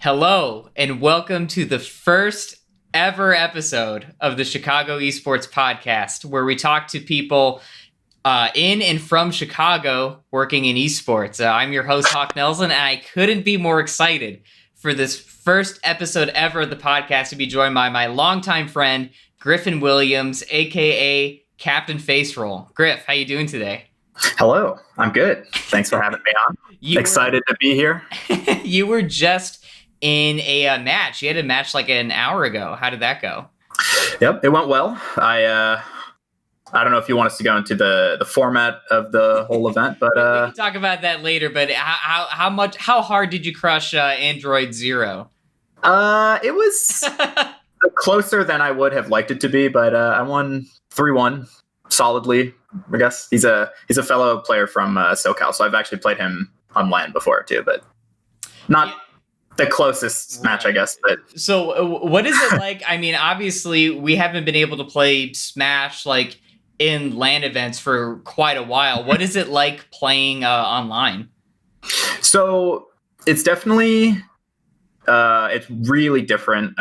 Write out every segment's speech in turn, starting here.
Hello, and welcome to the first ever episode of the Chicago Esports Podcast, where we talk to people in and from Chicago working in esports. I'm your host, Hauk Nelson, and I couldn't be more excited for this first episode ever of the podcast to be joined by my longtime friend, Griffin Williams, aka Captain Faceroll. Griff, how you doing today? Hello, I'm good. Thanks for having me on. Excited to be here. You were just in a match. You had a match like an hour ago. How did that go? Yep, it went well. I don't know if you want us to go into the format of the whole event, but we can talk about that later. But how hard did you crush Android Zero? It was closer than I would have liked it to be, but I won 3-1 solidly. I guess he's a fellow player from SoCal, so I've actually played him on LAN before too, but not the closest match, I guess. But so what is it like? I mean, obviously we haven't been able to play Smash like in LAN events for quite a while. What is it like playing online? So it's definitely it's really different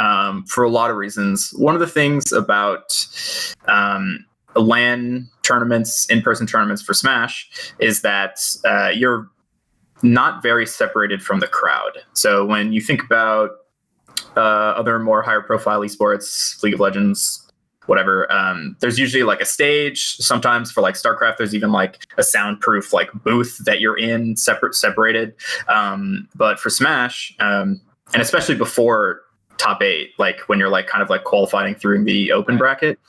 for a lot of reasons. One of the things about LAN tournaments, in-person tournaments for Smash, is that you're not very separated from the crowd. So when you think about other more higher profile esports, League of Legends, whatever, there's usually like a stage. Sometimes for like StarCraft, there's even like a soundproof like booth that you're in separated. But for Smash, and especially before top 8, like when you're like kind of like qualifying through the open bracket,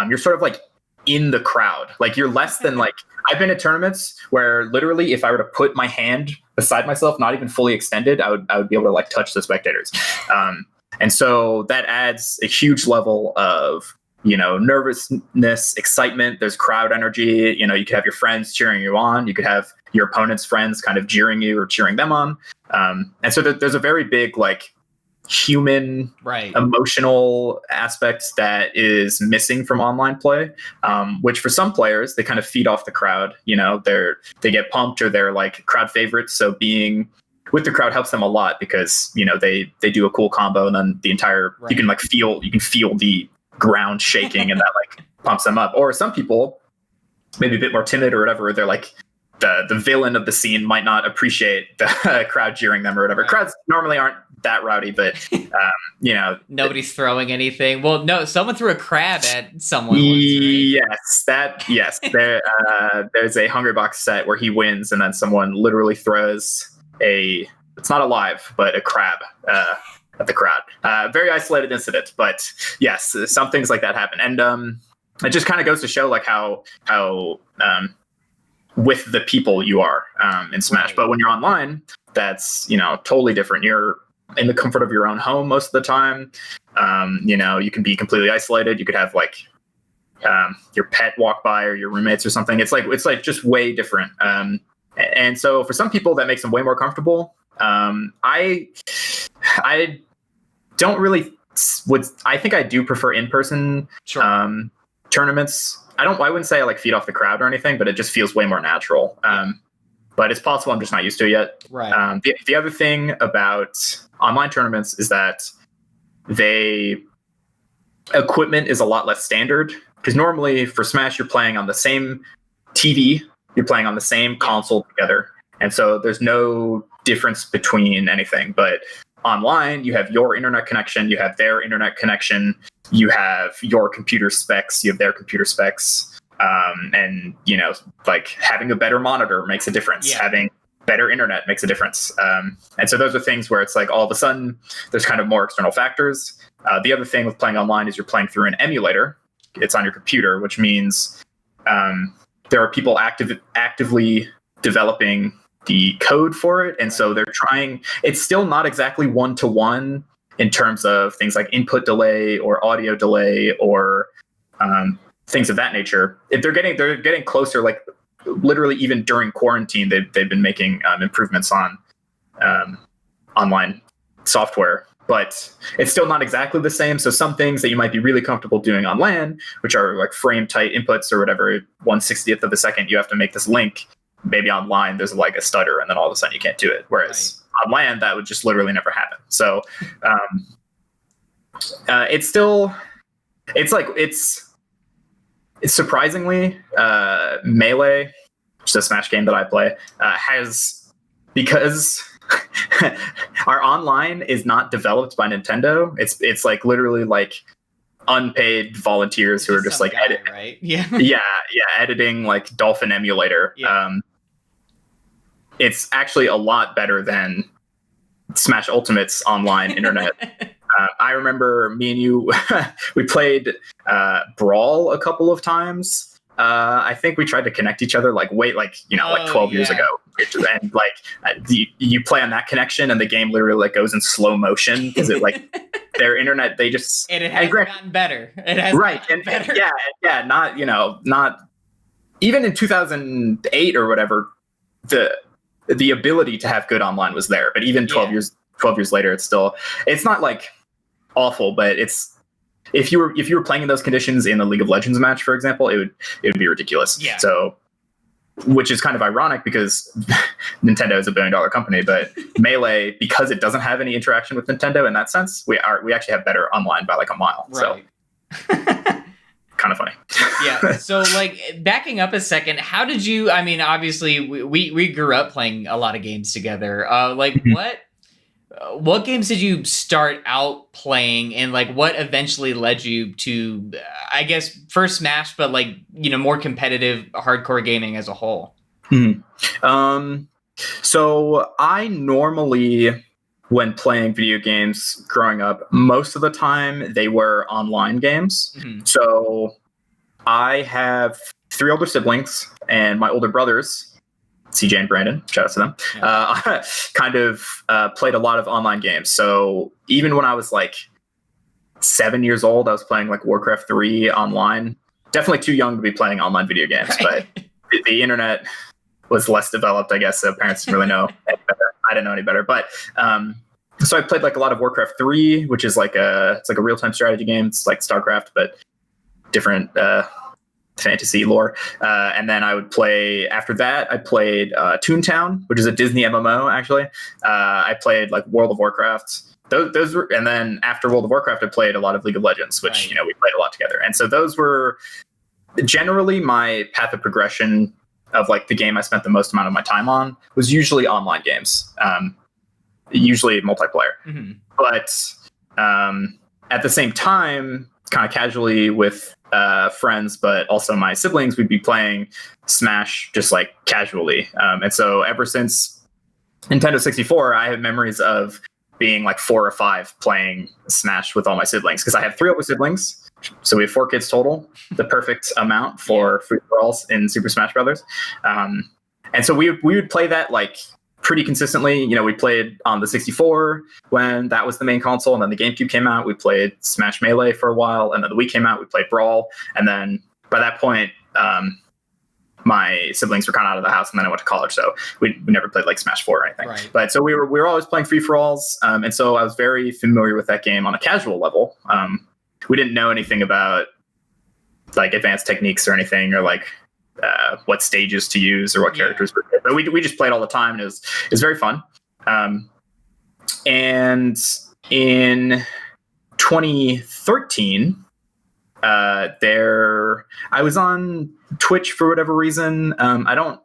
you're sort of like in the crowd. Like you're less than like, I've been at tournaments where literally if I were to put my hand beside myself, not even fully extended, I would be able to like touch the spectators. And so that adds a huge level of, nervousness, excitement. There's crowd energy. You could have your friends cheering you on. You could have your opponent's friends kind of jeering you or cheering them on. And so there's a very big like human, emotional aspect that is missing from online play, which for some players, they kind of feed off the crowd. They get pumped or they're like crowd favorites. So being with the crowd helps them a lot because, they do a cool combo and then the entire, you can feel the ground shaking and that like pumps them up. Or some people, maybe a bit more timid or whatever, they're like, the villain of the scene might not appreciate the crowd jeering them or whatever. Right. Crowds normally aren't that rowdy, but nobody's throwing anything. Well, no, someone threw a crab at someone once, right? Yes. There's a Hungrybox set where he wins and then someone literally throws it's not alive, but a crab at the crowd. Very isolated incident, but yes, some things like that happen. And it just kind of goes to show like how with the people you are in Smash. Right. But when you're online, that's, totally different. You're in the comfort of your own home most of the time. You can be completely isolated. You could have like your pet walk by or your roommates or something. It's like just way different. And so for some people that makes them way more comfortable. I don't really I think I do prefer in-person tournaments. I wouldn't say I like feed off the crowd or anything, but it just feels way more natural. But it's possible I'm just not used to it yet. Right. The other thing about online tournaments is that equipment is a lot less standard, because normally for Smash, you're playing on the same TV, you're playing on the same console together. And so there's no difference between anything. But online, you have your internet connection, you have their internet connection, you have your computer specs, you have their computer specs. And, like having a better monitor makes a difference. Yeah. Having better internet makes a difference. And so those are things where it's like all of a sudden there's kind of more external factors. The other thing with playing online is you're playing through an emulator. It's on your computer, which means there are people actively developing the code for it. And so they're trying, it's still not exactly one-to-one in terms of things like input delay or audio delay or things of that nature. If they're getting closer, like literally even during quarantine, they've been making improvements on online software, but it's still not exactly the same. So some things that you might be really comfortable doing on LAN, which are like frame tight inputs or whatever, 1/60th of a second, you have to make this link. Maybe online there's like a stutter and then all of a sudden you can't do it. Whereas on land, that would just literally never happen. So it's surprisingly Melee, which is a Smash game that I play, because our online is not developed by Nintendo. It's like literally like unpaid volunteers who are just like right? Yeah. Editing like Dolphin emulator. Yeah. It's actually a lot better than Smash Ultimate's online internet. I remember me and you, we played Brawl a couple of times. I think we tried to connect each other like 12 years ago. And like you play on that connection and the game literally like goes in slow motion because it like their internet, they just... And it has gotten better. It has gotten better. Yeah. Not even in 2008 or whatever, the ability to have good online was there. But even 12 years later, it's not like awful, but it's, if you were playing in those conditions in a League of Legends match, for example, it would be ridiculous. Yeah. So, which is kind of ironic because Nintendo is a $1 billion company, but Melee, because it doesn't have any interaction with Nintendo in that sense, we actually have better online by like a mile. Right. So kind of funny. Yeah. So like backing up a second, how did you, I mean, obviously we grew up playing a lot of games together. What games did you start out playing, and like what eventually led you to, I guess, first Smash, but like, more competitive hardcore gaming as a whole? So I normally, when playing video games growing up, most of the time they were online games. Mm-hmm. So I have 3 older siblings, and my older brothers, CJ and Brandon, shout out to them, kind of played a lot of online games. So even when I was like 7 years old, I was playing like Warcraft 3 online. Definitely too young to be playing online video games, right. But the internet was less developed, I guess, so parents didn't really know any better. I didn't know any better. But so I played like a lot of Warcraft 3, which is like it's like a real-time strategy game. It's like StarCraft, but different fantasy lore. And then I would play, after that, I played Toontown, which is a Disney MMO, actually. I played like World of Warcraft. Those were, and then after World of Warcraft, I played a lot of League of Legends, which, right. We played a lot together. And so those were generally my path of progression of like the game I spent the most amount of my time on was usually online games, usually multiplayer. Mm-hmm. But at the same time, kind of casually with friends, but also my siblings, we'd be playing Smash just like casually. And so ever since Nintendo 64, I have memories of being like 4 or 5 playing Smash with all my siblings, because I have 3 older siblings. So we have 4 kids total, the perfect amount for free-for-alls in Super Smash Brothers. And so we would play that like pretty consistently. We played on the 64 when that was the main console, and then the GameCube came out. We played Smash Melee for a while, and then the Wii came out. We played Brawl, and then by that point, my siblings were kind of out of the house, and then I went to college, so we never played like Smash 4 or anything. Right. But so we were always playing free-for-alls, and so I was very familiar with that game on a casual level. We didn't know anything about like advanced techniques or anything, or like what stages to use or what characters were good. But we just played all the time, and it was very fun. And in 2013, I was on Twitch for whatever reason. I don't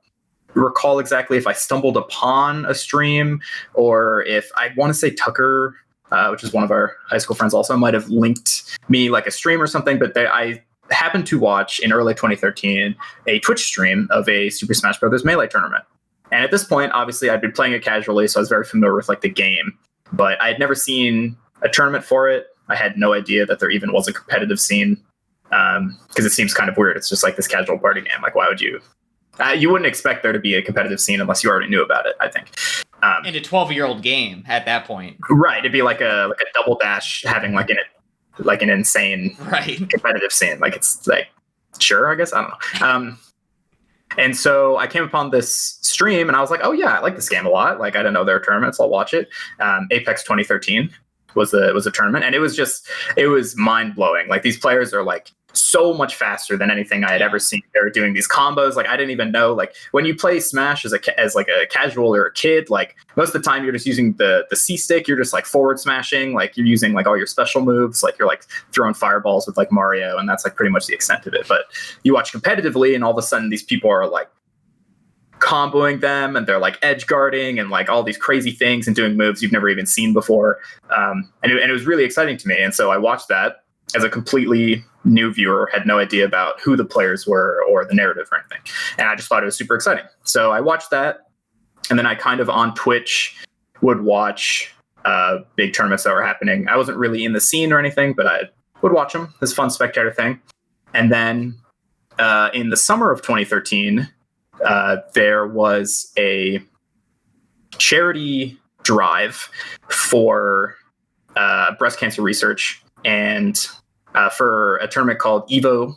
recall exactly if I stumbled upon a stream or if, I want to say Tucker, which is one of our high school friends also, might have linked me like a stream or something, but I happened to watch in early 2013 a Twitch stream of a Super Smash Brothers Melee tournament. And at this point, obviously, I'd been playing it casually, so I was very familiar with like the game, but I had never seen a tournament for it. I had no idea that there even was a competitive scene, because it seems kind of weird. It's just like this casual party game. Like, why would you? You wouldn't expect there to be a competitive scene unless you already knew about it, I think. In a 12-year-old game at that point. Right. It'd be like a double dash having like an insane competitive scene. Like, it's like, sure, I guess. I don't know. And so I came upon this stream and I was like, oh yeah, I like this game a lot. Like, I didn't know there were tournaments. I'll watch it. Apex 2013 was a tournament, and it was mind blowing. Like, these players are like so much faster than anything I had ever seen. They were doing these combos. Like I didn't even know, like when you play Smash as like a casual or a kid, like most of the time you're just using the C stick. You're just like forward smashing. Like you're using like all your special moves. Like you're like throwing fireballs with like Mario, and that's like pretty much the extent of it. But you watch competitively, and all of a sudden these people are like comboing them, and they're like edge guarding and like all these crazy things and doing moves you've never even seen before. And it was really exciting to me. And so I watched that as a completely new viewer, had no idea about who the players were or the narrative or anything. And I just thought it was super exciting. So I watched that. And then I kind of on Twitch would watch big tournaments that were happening. I wasn't really in the scene or anything, but I would watch them. This fun spectator thing. And then in the summer of 2013, there was a charity drive for breast cancer research and for a tournament called Evo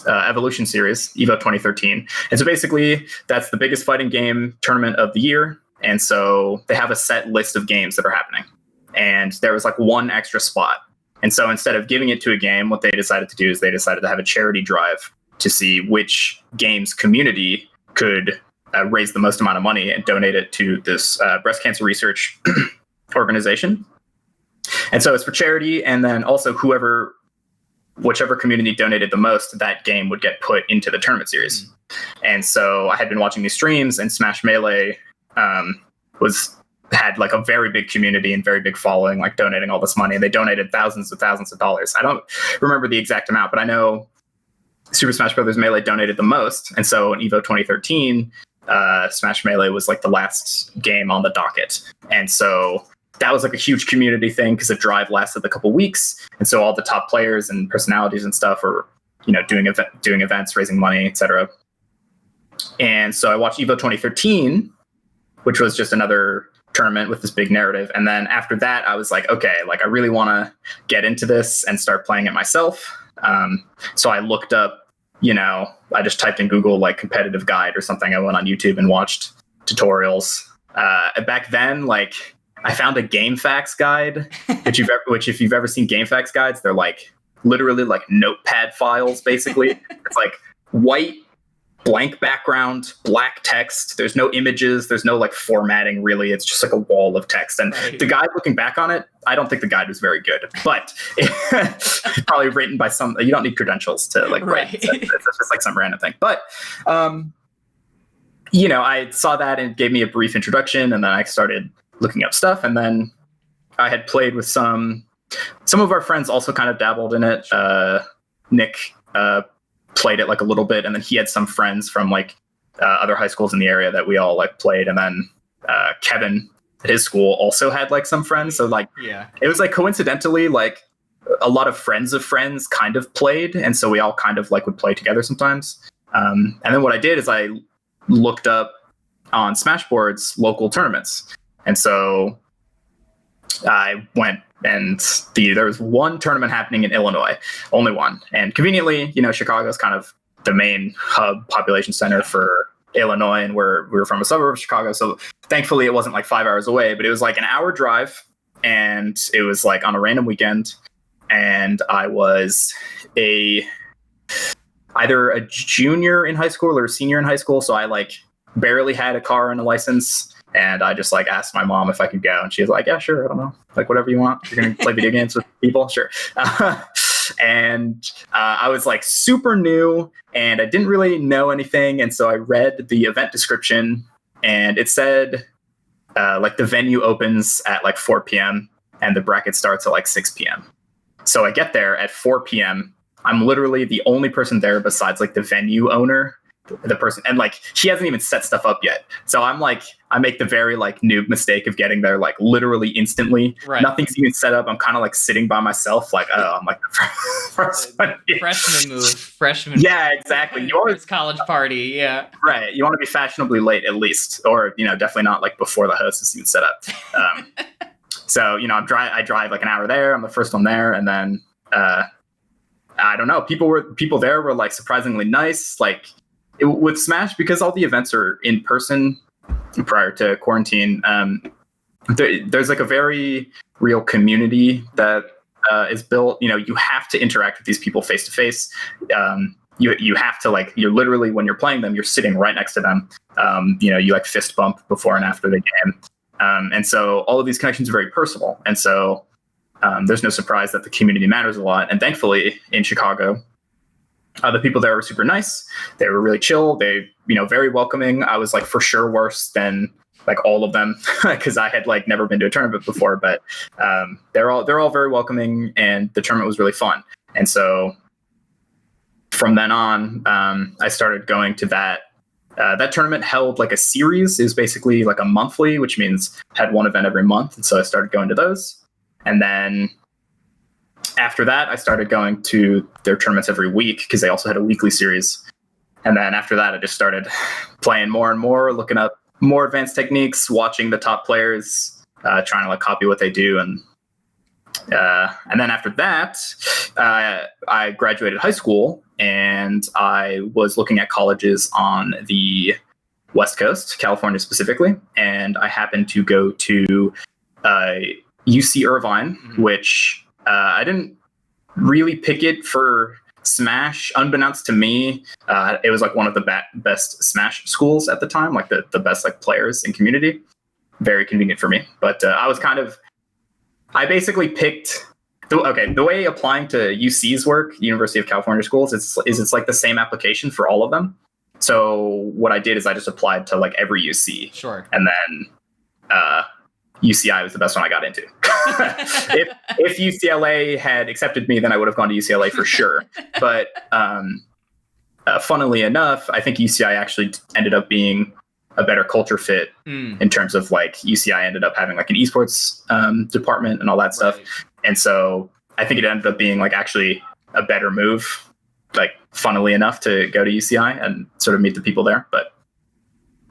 Evolution Series, Evo 2013. And so basically, that's the biggest fighting game tournament of the year. And so they have a set list of games that are happening. And there was like one extra spot. And so instead of giving it to a game, what they decided to do is they decided to have a charity drive to see which games community could raise the most amount of money and donate it to this breast cancer research organization. And so it's for charity, and then also whichever community donated the most, that game would get put into the tournament series. And so I had been watching these streams, and Smash Melee had like a very big community and very big following, like donating all this money. They donated thousands of dollars. I don't remember the exact amount, but I know Super Smash Bros. Melee donated the most. And so in Evo 2013, Smash Melee was like the last game on the docket. And so that was like a huge community thing because the drive lasted a couple weeks. And so all the top players and personalities and stuff are, doing events, raising money, etc. And so I watched Evo 2013, which was just another tournament with this big narrative. And then after that, I was like, okay, like I really want to get into this and start playing it myself. So I looked up, I just typed in Google like competitive guide or something. I went on YouTube and watched tutorials. Back then, like I found a GameFAQs guide, which if you've ever seen GameFAQs guides, they're like literally like notepad files, basically. It's like white, blank background, black text. There's no images. There's no like formatting really. It's just like a wall of text. And the guide, looking back on it, I don't think the guide was very good, but it's probably written by you don't need credentials to like write. It's just like some random thing. But, I saw that and it gave me a brief introduction, and then I started looking up stuff. And then I had played with some of our friends also kind of dabbled in it. Nick, played it like a little bit, and then he had some friends from like other high schools in the area that we all like played, and then Kevin at his school also had like some friends, so like it was like coincidentally like a lot of friends of friends kind of played, and so we all kind of like would play together sometimes. And then what I did is I looked up on Smashboard's local tournaments, and so I went, and there was one tournament happening in Illinois, only one. And conveniently, Chicago is kind of the main hub population center for Illinois, and we were from a suburb of Chicago. So thankfully it wasn't like 5 hours away, but it was like an hour drive, and it was like on a random weekend. And I was either a junior in high school or a senior in high school. So I like barely had a car and a license. And I just like asked my mom if I could go, and she was like, "Yeah, sure. I don't know, like whatever you want. You're gonna play video games with people, sure." And I was like super new, and I didn't really know anything, and so I read the event description, and it said like the venue opens at like 4 p.m. and the bracket starts at like 6 p.m. So I get there at 4 p.m. I'm literally the only person there besides like the venue owner. The person, and like he hasn't even set stuff up yet, so I'm like, I make the very like noob mistake of getting there like literally instantly. Right. Nothing's even set up. I'm kind of like sitting by myself, like, oh, I'm like freshman. Yeah, exactly. You always college party, yeah. Right. You want to be fashionably late at least, or definitely not like before the host is even set up. So I drive like an hour there. I'm the first one there, and then I don't know. People there were like surprisingly nice, like. With Smash, because all the events are in person prior to quarantine, there's like a very real community that is built. You have to interact with these people face to face. You have to you're literally, when you're playing them, you're sitting right next to them. You like fist bump before and after the game. And so all of these connections are very personal. And so there's no surprise that the community matters a lot. And thankfully in Chicago, the people there were super nice. They were really chill. They, very welcoming. I was for sure worse than all of them because I had never been to a tournament before, but they're all very welcoming, and the tournament was really fun. And so from then on, I started going to that. That tournament held a series. It was basically a monthly, which means had one event every month. And so I started going to those. And then after that, I started going to their tournaments every week because they also had a weekly series. And then after that, I just started playing more and more, looking up more advanced techniques, watching the top players, trying to copy what they do. And then after that, I graduated high school, and I was looking at colleges on the West Coast, California specifically. And I happened to go to UC Irvine, which I didn't really pick it for Smash. Unbeknownst to me, it was one of the best Smash schools at the time, the best players in community. Very convenient for me. But I basically picked the way applying to UC's work, University of California schools, it's the same application for all of them. So what I did is I just applied to every UC. Sure. And then UCI was the best one I got into. if UCLA had accepted me, then I would have gone to UCLA for sure. But funnily enough, I think UCI actually ended up being a better culture fit in terms of UCI ended up having an esports department and all that stuff. Right. And so I think it ended up being actually a better move, funnily enough, to go to UCI and sort of meet the people there. But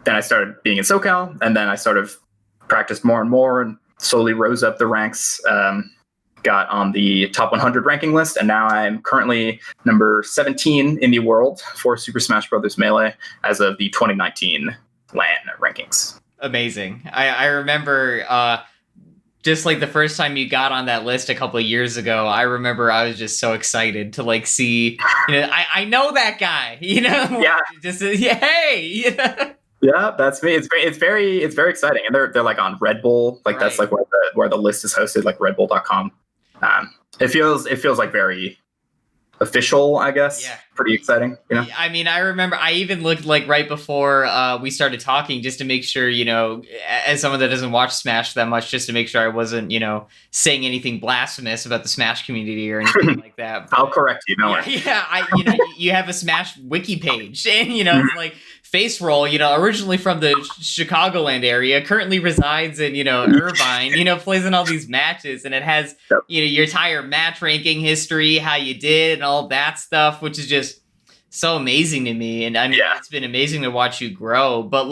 then I started being in SoCal, and then I sort of practiced more and more and slowly rose up the ranks, got on the top 100 ranking list, and now I'm currently number 17 in the world for Super Smash Bros. Melee as of the 2019 LAN rankings. Amazing. I remember just the first time you got on that list a couple of years ago, I remember I was just so excited to see, I know that guy, Yeah. just hey, Yeah, that's me. It's very exciting, and they're on Red Bull, Right. That's where the list is hosted, redbull.com. It feels very official, I guess. Yeah. Pretty exciting, I mean, I remember I even looked right before we started talking just to make sure, as someone that doesn't watch Smash that much, just to make sure I wasn't, saying anything blasphemous about the Smash community or anything like that. But, I'll correct you. No yeah, you have a Smash wiki page, and it's Faceroll, originally from the Chicagoland area, currently resides in, Irvine, plays in all these matches, and it has, your entire match ranking history, how you did, and all that stuff, which is just so amazing to me. And I mean, It's been amazing to watch you grow. But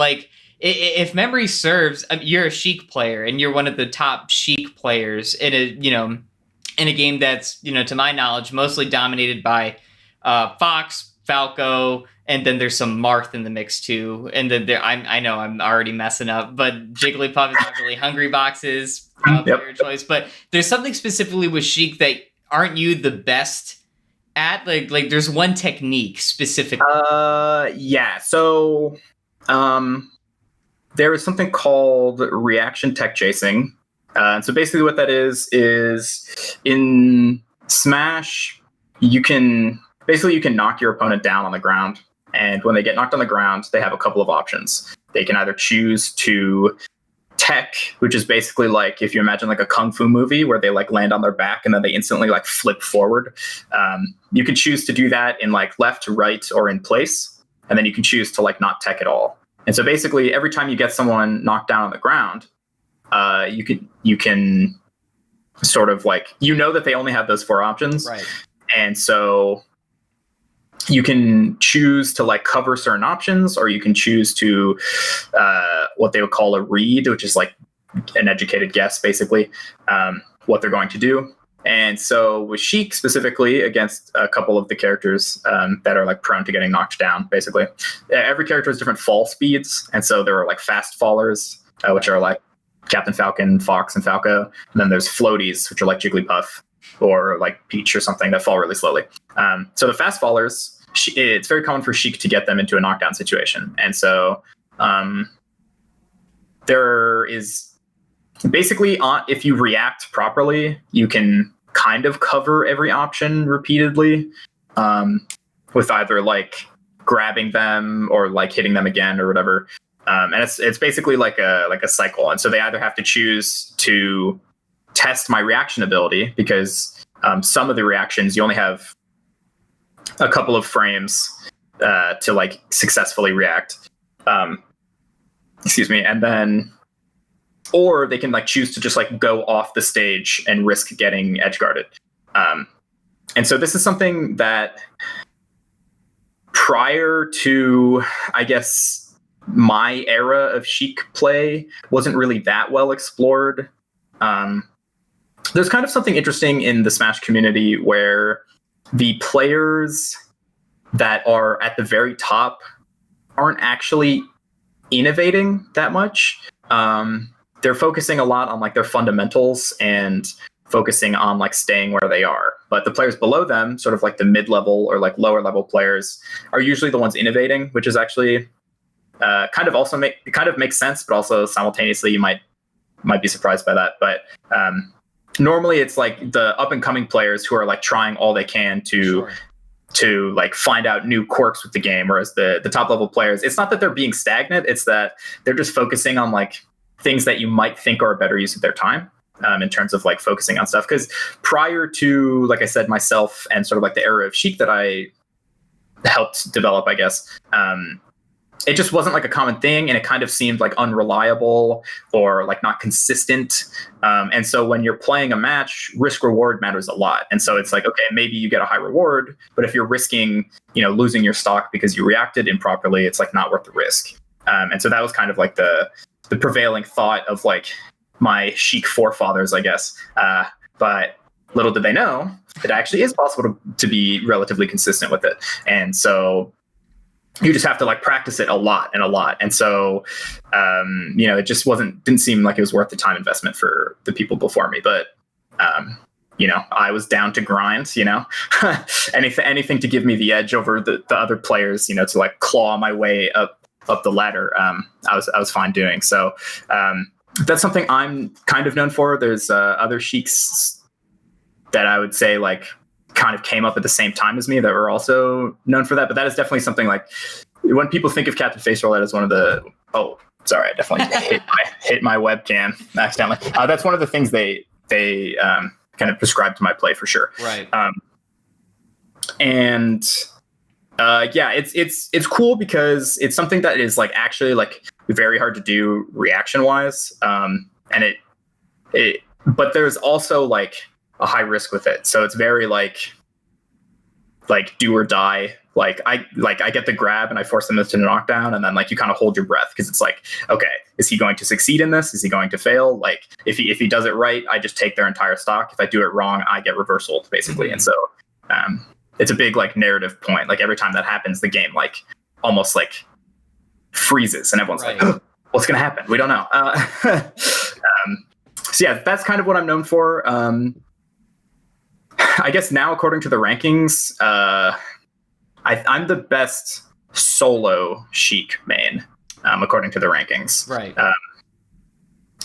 if memory serves, you're a Sheik player, and you're one of the top Sheik players in a game that's, to my knowledge, mostly dominated by Fox, Falco, and then there's some Marth in the mix too. And then I know I'm already messing up, but Jigglypuff is not really Hungry Box's player choice. But there's something specifically with Sheik that aren't you the best at? There's one technique specifically. Yeah. So there is something called reaction tech chasing. So basically what that is in Smash, you can knock your opponent down on the ground. And when they get knocked on the ground, they have a couple of options. They can either choose to tech, which is basically if you imagine a kung fu movie where they land on their back and then they instantly flip forward. You can choose to do that in left, right, or in place. And then you can choose to not tech at all. And so basically every time you get someone knocked down on the ground, you can sort of that they only have those four options. Right. And so you can choose to cover certain options, or you can choose to what they would call a read, which is an educated guess, basically, what they're going to do. And so with Sheik specifically, against a couple of the characters that are prone to getting knocked down, basically, every character has different fall speeds. And so there are fast fallers, which are Captain Falcon, Fox, and Falco. And then there's floaties, which are Jigglypuff. or like Peach or something that fall really slowly. So the fast fallers, it's very common for Sheik to get them into a knockdown situation. And so there is basically, if you react properly, you can kind of cover every option repeatedly with either like grabbing them or like hitting them again or whatever. And it's basically like a cycle. And so they either have to choose to test my reaction ability, because some of the reactions you only have a couple of frames to like successfully react. Excuse me. And then, or they can like choose to just like go off the stage and risk getting edge guarded. And so this is something that prior to, I guess, my era of Sheik play wasn't really that well explored. There's kind of something interesting in the Smash community where the players that are at the very top aren't actually innovating that much. They're focusing a lot on like their fundamentals and focusing on like staying where they are. But the players below them, sort of like the mid-level or like lower level players, are usually the ones innovating, which is actually kind of makes sense, but also simultaneously you might be surprised by that. But normally it's like the up and coming players who are like trying all they can to like find out new quirks with the game, whereas the top level players, it's not that they're being stagnant, it's that they're just focusing on like things that you might think are a better use of their time in terms of like focusing on stuff. Because prior to, like I said, myself and sort of like the era of Sheik that I helped develop, I guess, it just wasn't like a common thing, and it kind of seemed like unreliable or like not consistent. And so when you're playing a match, risk reward matters a lot. And so it's like, okay, maybe you get a high reward, but if you're risking, losing your stock because you reacted improperly, it's like not worth the risk. And so that was kind of like the prevailing thought of like my Sheik forefathers, I guess. But little did they know, it actually is possible to be relatively consistent with it. And so you just have to like practice it a lot. And so, it just didn't seem like it was worth the time investment for the people before me. But, I was down to grind, anything to give me the edge over the other players, to like claw my way up the ladder. I was fine doing. So, that's something I'm kind of known for. There's other Sheiks that I would say like kind of came up at the same time as me that were also known for that. But that is definitely something like when people think of Captain Faceroll, that is one of the, sorry, I definitely hit my webcam accidentally. That's one of the things they kind of prescribed to my play for sure. Right. It's cool because it's something that is like actually like very hard to do reaction wise. But there's also like a high risk with it. So it's very like do or die. Like I get the grab and I force them into the knockdown, and then like you kind of hold your breath because it's like, okay, is he going to succeed in this? Is he going to fail? Like if he does it right, I just take their entire stock. If I do it wrong, I get reversaled basically. Mm-hmm. And so it's a big like narrative point. Like every time that happens, the game like almost like freezes and everyone's right. Like, oh, what's going to happen? We don't know. So yeah, that's kind of what I'm known for. I guess now, according to the rankings, I'm the best solo Sheik main, according to the rankings. Right.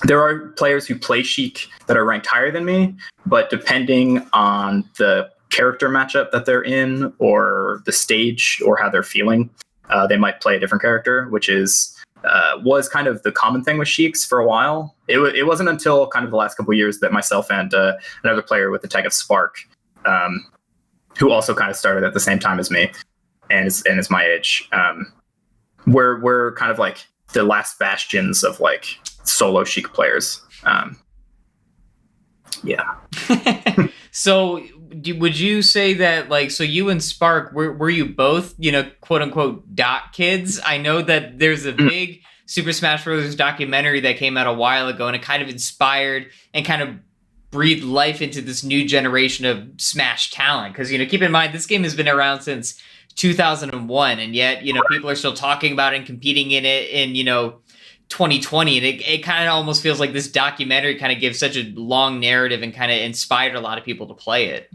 There are players who play Sheik that are ranked higher than me, but depending on the character matchup that they're in or the stage or how they're feeling, they might play a different character, which was kind of the common thing with Sheiks for a while. It wasn't until kind of the last couple of years that myself and another player with the tag of Spark, who also kind of started at the same time as me and is my age, we're kind of like the last bastions of like solo Sheik players. Yeah. So would you say that like, so you and Spark, were you both, quote unquote dot kids? I know that there's a big Super Smash Bros. Documentary that came out a while ago, and it kind of inspired and kind of breathed life into this new generation of Smash talent. Because, keep in mind, this game has been around since 2001, and yet, people are still talking about it and competing in it in, 2020, and it kind of almost feels like this documentary kind of gives such a long narrative and kind of inspired a lot of people to play it.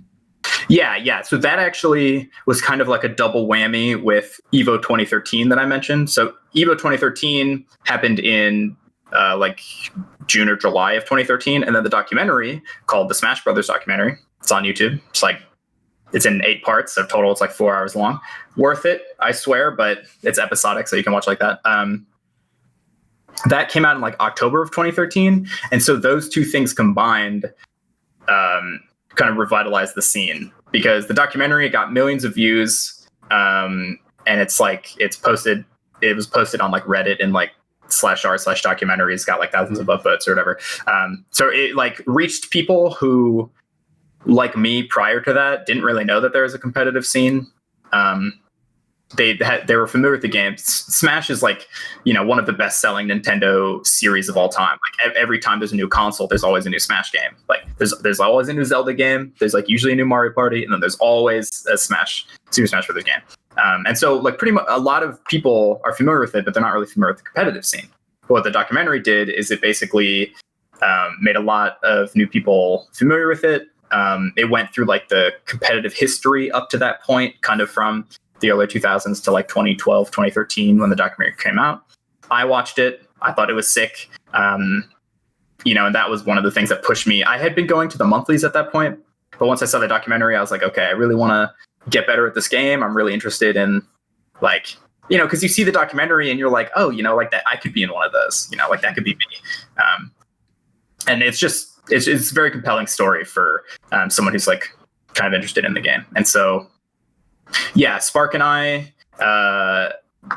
Yeah. So that actually was kind of like a double whammy with Evo 2013 that I mentioned. So Evo 2013 happened in like June or July of 2013, and then the documentary called the Smash Brothers documentary. It's on YouTube. It's in 8 parts. So total, it's like 4 hours long. Worth it, I swear, but it's episodic, so you can watch like that. That came out in like October of 2013, and so those two things combined kind of revitalized the scene, because the documentary got millions of views, and it was posted on like Reddit and like /r/documentaries, got like thousands of upvotes or whatever. So it like reached people who, like me prior to that, didn't really know that there was a competitive scene. They were familiar with the game. Smash is like, one of the best selling Nintendo series of all time. Like every time there's a new console, there's always a new Smash game. Like there's always a new Zelda game. There's like usually a new Mario Party, and then there's always a Super Smash Brothers game. And so like pretty much a lot of people are familiar with it, but they're not really familiar with the competitive scene. But what the documentary did is it basically made a lot of new people familiar with it. It went through like the competitive history up to that point, kind of from the early 2000s to like 2012, 2013, when the documentary came out. I watched it. I thought it was sick. And that was one of the things that pushed me. I had been going to the monthlies at that point, but once I saw the documentary, I was like, okay, I really want to get better at this game. I'm really interested in like, because you see the documentary and you're like, oh, like that, I could be in one of those, like that could be me. And it's a very compelling story for someone who's like kind of interested in the game. And so, yeah, Spark and I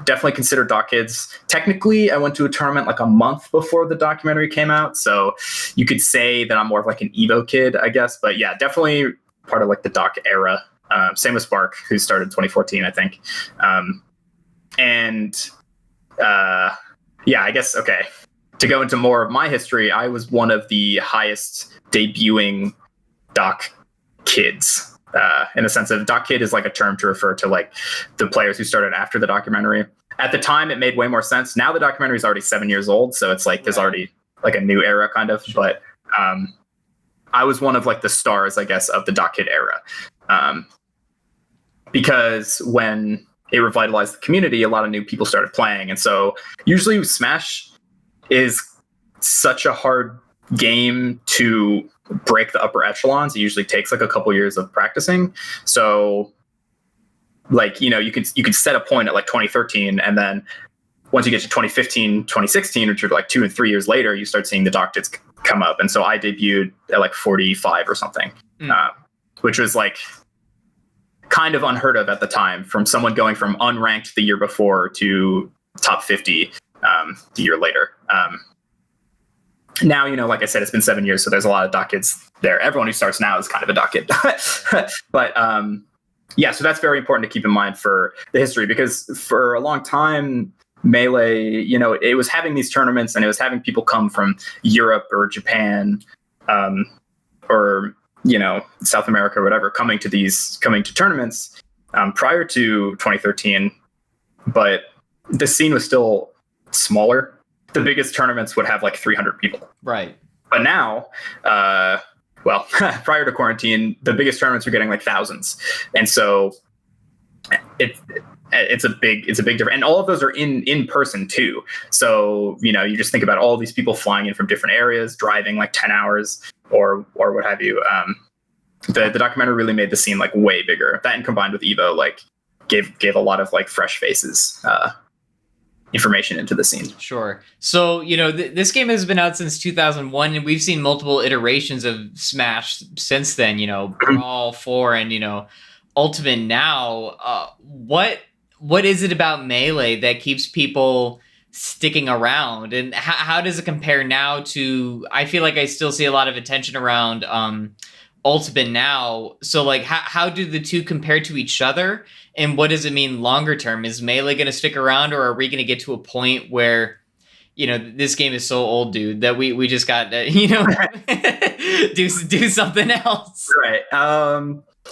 definitely consider Doc Kids. Technically, I went to a tournament like a month before the documentary came out, so you could say that I'm more of like an Evo kid, I guess. But yeah, definitely part of like the Doc era. Same with Spark, who started in 2014, I think. Yeah, I guess, okay. To go into more of my history, I was one of the highest debuting Doc Kids. In the sense of Doc Kid is like a term to refer to like the players who started after the documentary. At the time, it made way more sense. Now the documentary is already 7 years old, so it's like there's already like a new era kind of. Sure. But I was one of like the stars, I guess, of the Doc Kid era, because when it revitalized the community, a lot of new people started playing, and so usually Smash is such a hard game to break the upper echelons. It usually takes like a couple years of practicing. So like, you could set a point at like 2013, and then once you get to 2015, 2016, which are like 2 and 3 years later, you start seeing the Doc Kids come up. And so I debuted at like 45 or something, which was like kind of unheard of at the time, from someone going from unranked the year before to top 50 the year later. Now, like I said, it's been 7 years, so there's a lot of Doc Kids there. Everyone who starts now is kind of a Doc Kid. But yeah, so that's very important to keep in mind for the history, because for a long time, Melee, it was having these tournaments, and it was having people come from Europe or Japan, or South America or whatever, coming to tournaments prior to 2013. But the scene was still smaller. The biggest tournaments would have like 300 people. Right. But now, prior to quarantine, the biggest tournaments were getting like thousands. And so it's a big difference. And all of those are in person too. So, you just think about all these people flying in from different areas, driving like 10 hours or what have you. The documentary really made the scene like way bigger. That, and combined with Evo, like gave a lot of like fresh faces, information into the scene. Sure. So, this game has been out since 2001, and we've seen multiple iterations of Smash since then, Brawl 4 and, Ultimate now. What is it about Melee that keeps people sticking around? And how does it compare now to, I feel like I still see a lot of attention around Ultimate now. So like, how do the two compare to each other? And what does it mean longer term? Is Melee going to stick around, or are we going to get to a point where, this game is so old, dude, that we just got to, do something else? Right.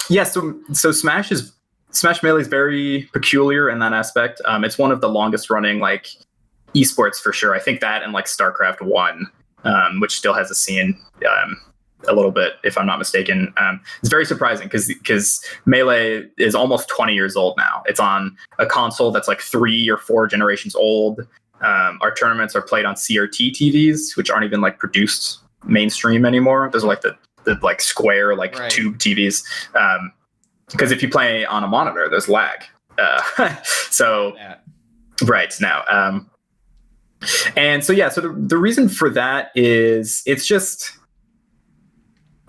Yeah. So Smash Melee is very peculiar in that aspect. It's one of the longest running like esports for sure. I think that and like StarCraft 1, which still has a scene a little bit, if I'm not mistaken. It's very surprising because Melee is almost 20 years old now. It's on a console that's like 3 or 4 generations old. Our tournaments are played on CRT TVs, which aren't even like produced mainstream anymore. Those are like the like square like tube TVs. Because if you play on a monitor, there's lag. So right now. And so the reason for that is it's just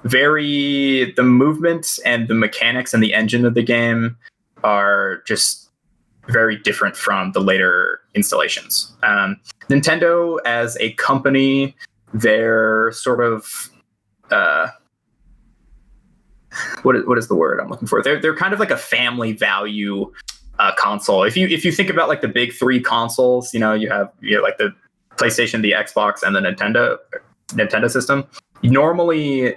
the movement and the mechanics and the engine of the game are just very different from the later installations. Nintendo as a company, they're sort of what is the word I'm looking for? They're kind of like a family value console. If you think about like the big 3 consoles, you have like the PlayStation, the Xbox, and the Nintendo system. Normally,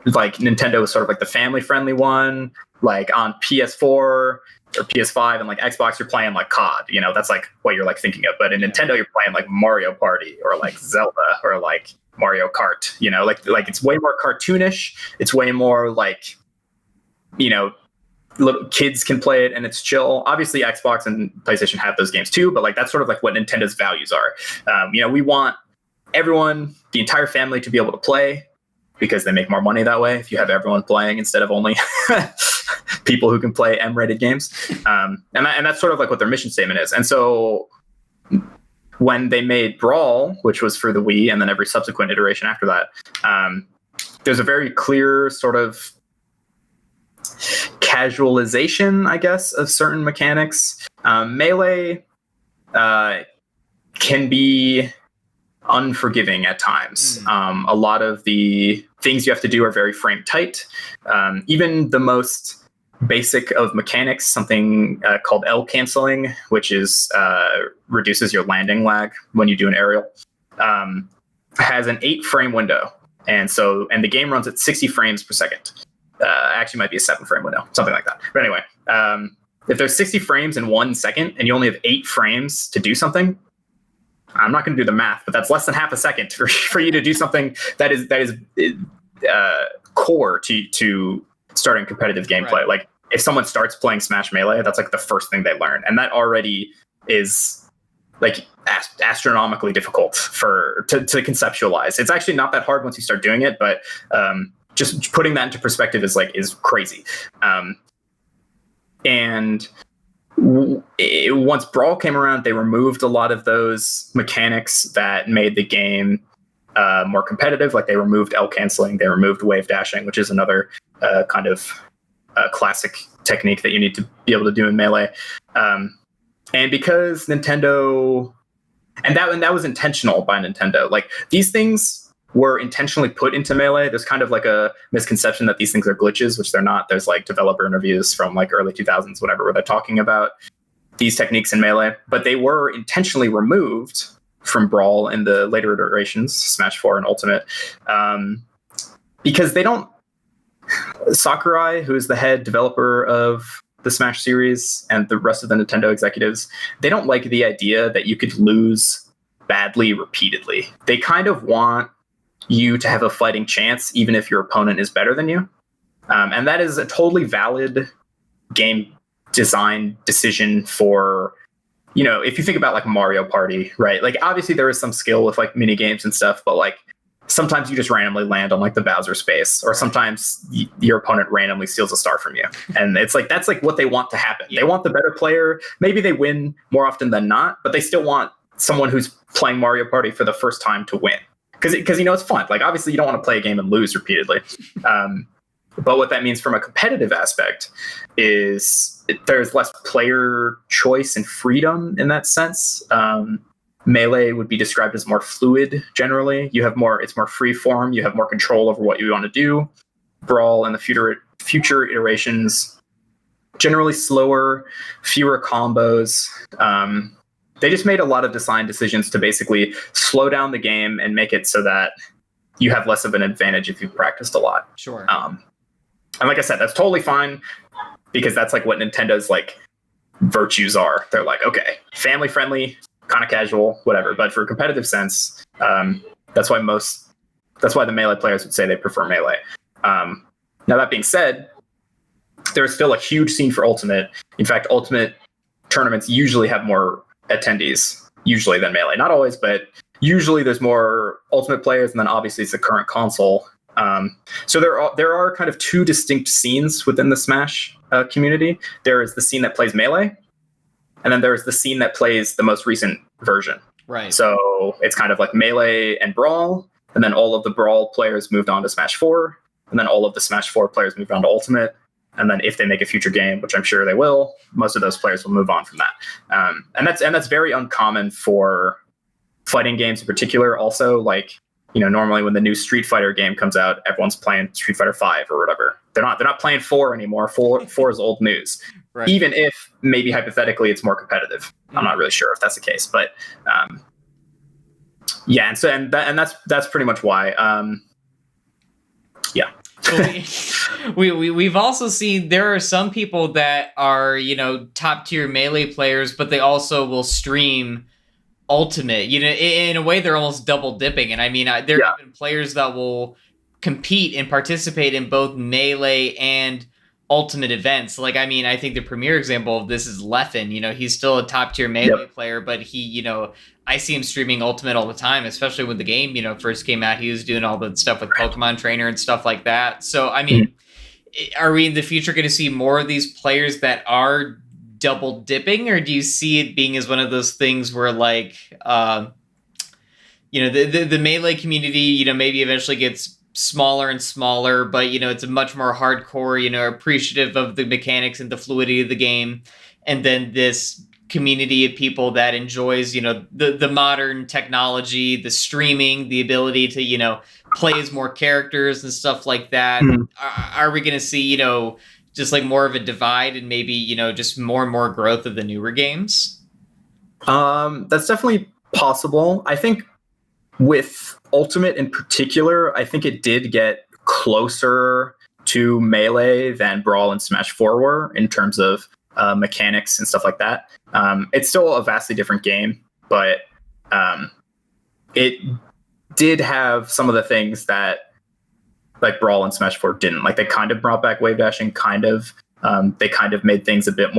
like Nintendo is sort of like the family friendly one. Like on PS4 or PS5 and like Xbox, you're playing like COD. That's like what you're like thinking of. But in Nintendo, you're playing like Mario Party or like Zelda or like Mario Kart. Like it's way more cartoonish. It's way more like little kids can play it and it's chill. Obviously, Xbox and PlayStation have those games too, but like that's sort of like what Nintendo's values are. We want everyone, the entire family, to be able to play because they make more money that way if you have everyone playing instead of only people who can play M-rated games. And that's sort of like what their mission statement is. And so when they made Brawl, which was for the Wii, and then every subsequent iteration after that, there's a very clear sort of casualization, I guess, of certain mechanics. Melee can be unforgiving at times. A lot of the things you have to do are very frame tight. Even the most basic of mechanics, something called L canceling, which is reduces your landing lag when you do an aerial, has an 8-frame window. And the game runs at 60 frames per second. Actually might be a 7-frame window, something like that. But anyway, if there's 60 frames in 1 second and you only have 8 frames to do something, I'm not going to do the math, but that's less than half a second for you to do something that is core to starting competitive gameplay. Right. Like if someone starts playing Smash Melee, that's like the first thing they learn, and that already is like astronomically difficult to conceptualize. It's actually not that hard once you start doing it, but just putting that into perspective is crazy. And once Brawl came around, they removed a lot of those mechanics that made the game more competitive. Like they removed L canceling, they removed wave dashing, which is another kind of classic technique that you need to be able to do in Melee. And because Nintendo, and that was intentional by Nintendo. Like these things were intentionally put into Melee. There's kind of like a misconception that these things are glitches, which they're not. There's like developer interviews from like early 2000s, whatever, where they're talking about these techniques in Melee, but they were intentionally removed from Brawl in the later iterations, Smash 4 and Ultimate, because they don't. Sakurai, who is the head developer of the Smash series, and the rest of the Nintendo executives, they don't like the idea that you could lose badly repeatedly. They kind of want you to have a fighting chance, even if your opponent is better than you. And that is a totally valid game design decision for, if you think about like Mario Party, right? Like obviously there is some skill with like mini games and stuff, but like sometimes you just randomly land on like the Bowser space, or sometimes your opponent randomly steals a star from you. And it's like, that's like what they want to happen. Yeah. They want the better player. Maybe they win more often than not, but they still want someone who's playing Mario Party for the first time to win. Because it's fun. Like obviously you don't want to play a game and lose repeatedly. But what that means from a competitive aspect is there's less player choice and freedom in that sense. Melee would be described as more fluid generally. It's more free form. You have more control over what you want to do. Brawl and the future iterations, generally slower, fewer combos. They just made a lot of design decisions to basically slow down the game and make it so that you have less of an advantage if you've practiced a lot. Sure. And like I said, that's totally fine because that's like what Nintendo's like virtues are. They're like, okay, family friendly, kind of casual, whatever. But for a competitive sense, that's why the melee players would say they prefer melee. Now that being said, there's still a huge scene for Ultimate. In fact, Ultimate tournaments usually have more attendees usually than melee. Not always, but usually there's more Ultimate players, and then obviously it's the current console. So there are kind of two distinct scenes within the Smash community. There is the scene that plays melee, and then there's the scene that plays the most recent version. Right. So it's kind of like melee and brawl, and then all of the brawl players moved on to Smash 4, and then all of the Smash 4 players moved on to Ultimate. And then if they make a future game, which I'm sure they will, most of those players will move on from that. And that's very uncommon for fighting games in particular. Also, like, you know, normally when the new Street Fighter game comes out, everyone's playing Street Fighter 5 or whatever. They're not playing 4 anymore. 4 is old news. Right. Even if maybe hypothetically it's more competitive. I'm not really sure if that's the case, but yeah. And that's pretty much why. Yeah. We've also seen there are some people that are, you know, top tier melee players, but they also will stream Ultimate. You know, in a way, they're almost double dipping. And I mean, there are even players that will compete and participate in both melee and Ultimate events. Like, I mean, I think the premier example of this is Leffen. You know, he's still a top tier melee player, but he, you know, I see him streaming Ultimate all the time, especially when the game, you know, first came out. He was doing all the stuff with Pokemon Trainer and stuff like that. So, I mean, are we in the future going to see more of these players that are double dipping, or do you see it being as one of those things where, like, you know, the melee community, you know, maybe eventually gets smaller and smaller, but, you know, it's a much more hardcore, you know, appreciative of the mechanics and the fluidity of the game, and then this community of people that enjoys, you know, the modern technology, the streaming, the ability to, you know, play as more characters and stuff like that. Are we going to see, you know, just like more of a divide and maybe, you know, just more and more growth of the newer games? That's definitely possible. I think with Ultimate in particular, I think it did get closer to Melee than Brawl and Smash 4 were in terms of mechanics and stuff like that. It's still a vastly different game, but it did have some of the things that like Brawl and Smash 4 didn't. Like, they kind of brought back wave dashing, kind of. They kind of made things a bit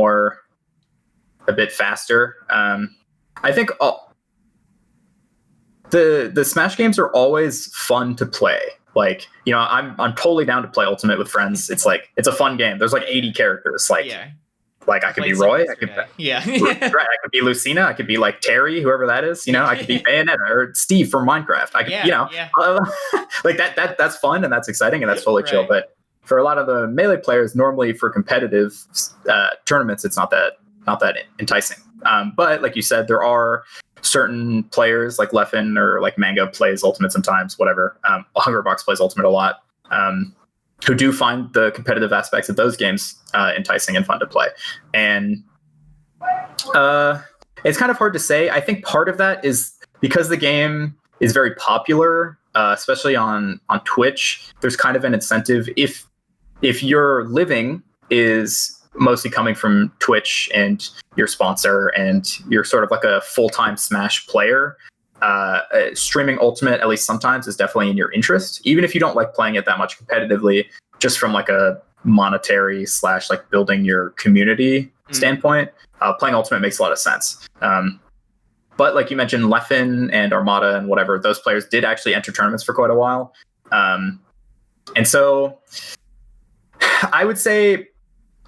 faster. I think the Smash games are always fun to play. Like, you know, I'm totally down to play Ultimate with friends. It's like, it's a fun game. There's like 80 characters. Like, like I could be Roy. I could be Lucina. I could be like Terry, whoever that is. You know, I could be Bayonetta or Steve from Minecraft. I could, you know, like that's fun and that's exciting and that's totally chill. But for a lot of the melee players, normally for competitive tournaments, it's not that enticing. But like you said, there are certain players like Leffen or like Mango plays Ultimate sometimes, whatever. Hungerbox plays Ultimate a lot. Who do find the competitive aspects of those games enticing and fun to play. And it's kind of hard to say. I think part of that is because the game is very popular, especially on Twitch, there's kind of an incentive. If your living is mostly coming from Twitch and your sponsor and you're sort of like a full-time Smash player, streaming Ultimate, at least sometimes, is definitely in your interest, even if you don't like playing it that much competitively, just from like a monetary / like building your community standpoint. Playing Ultimate makes a lot of sense. But like you mentioned, Leffen and Armada and whatever, those players did actually enter tournaments for quite a while. And so I would say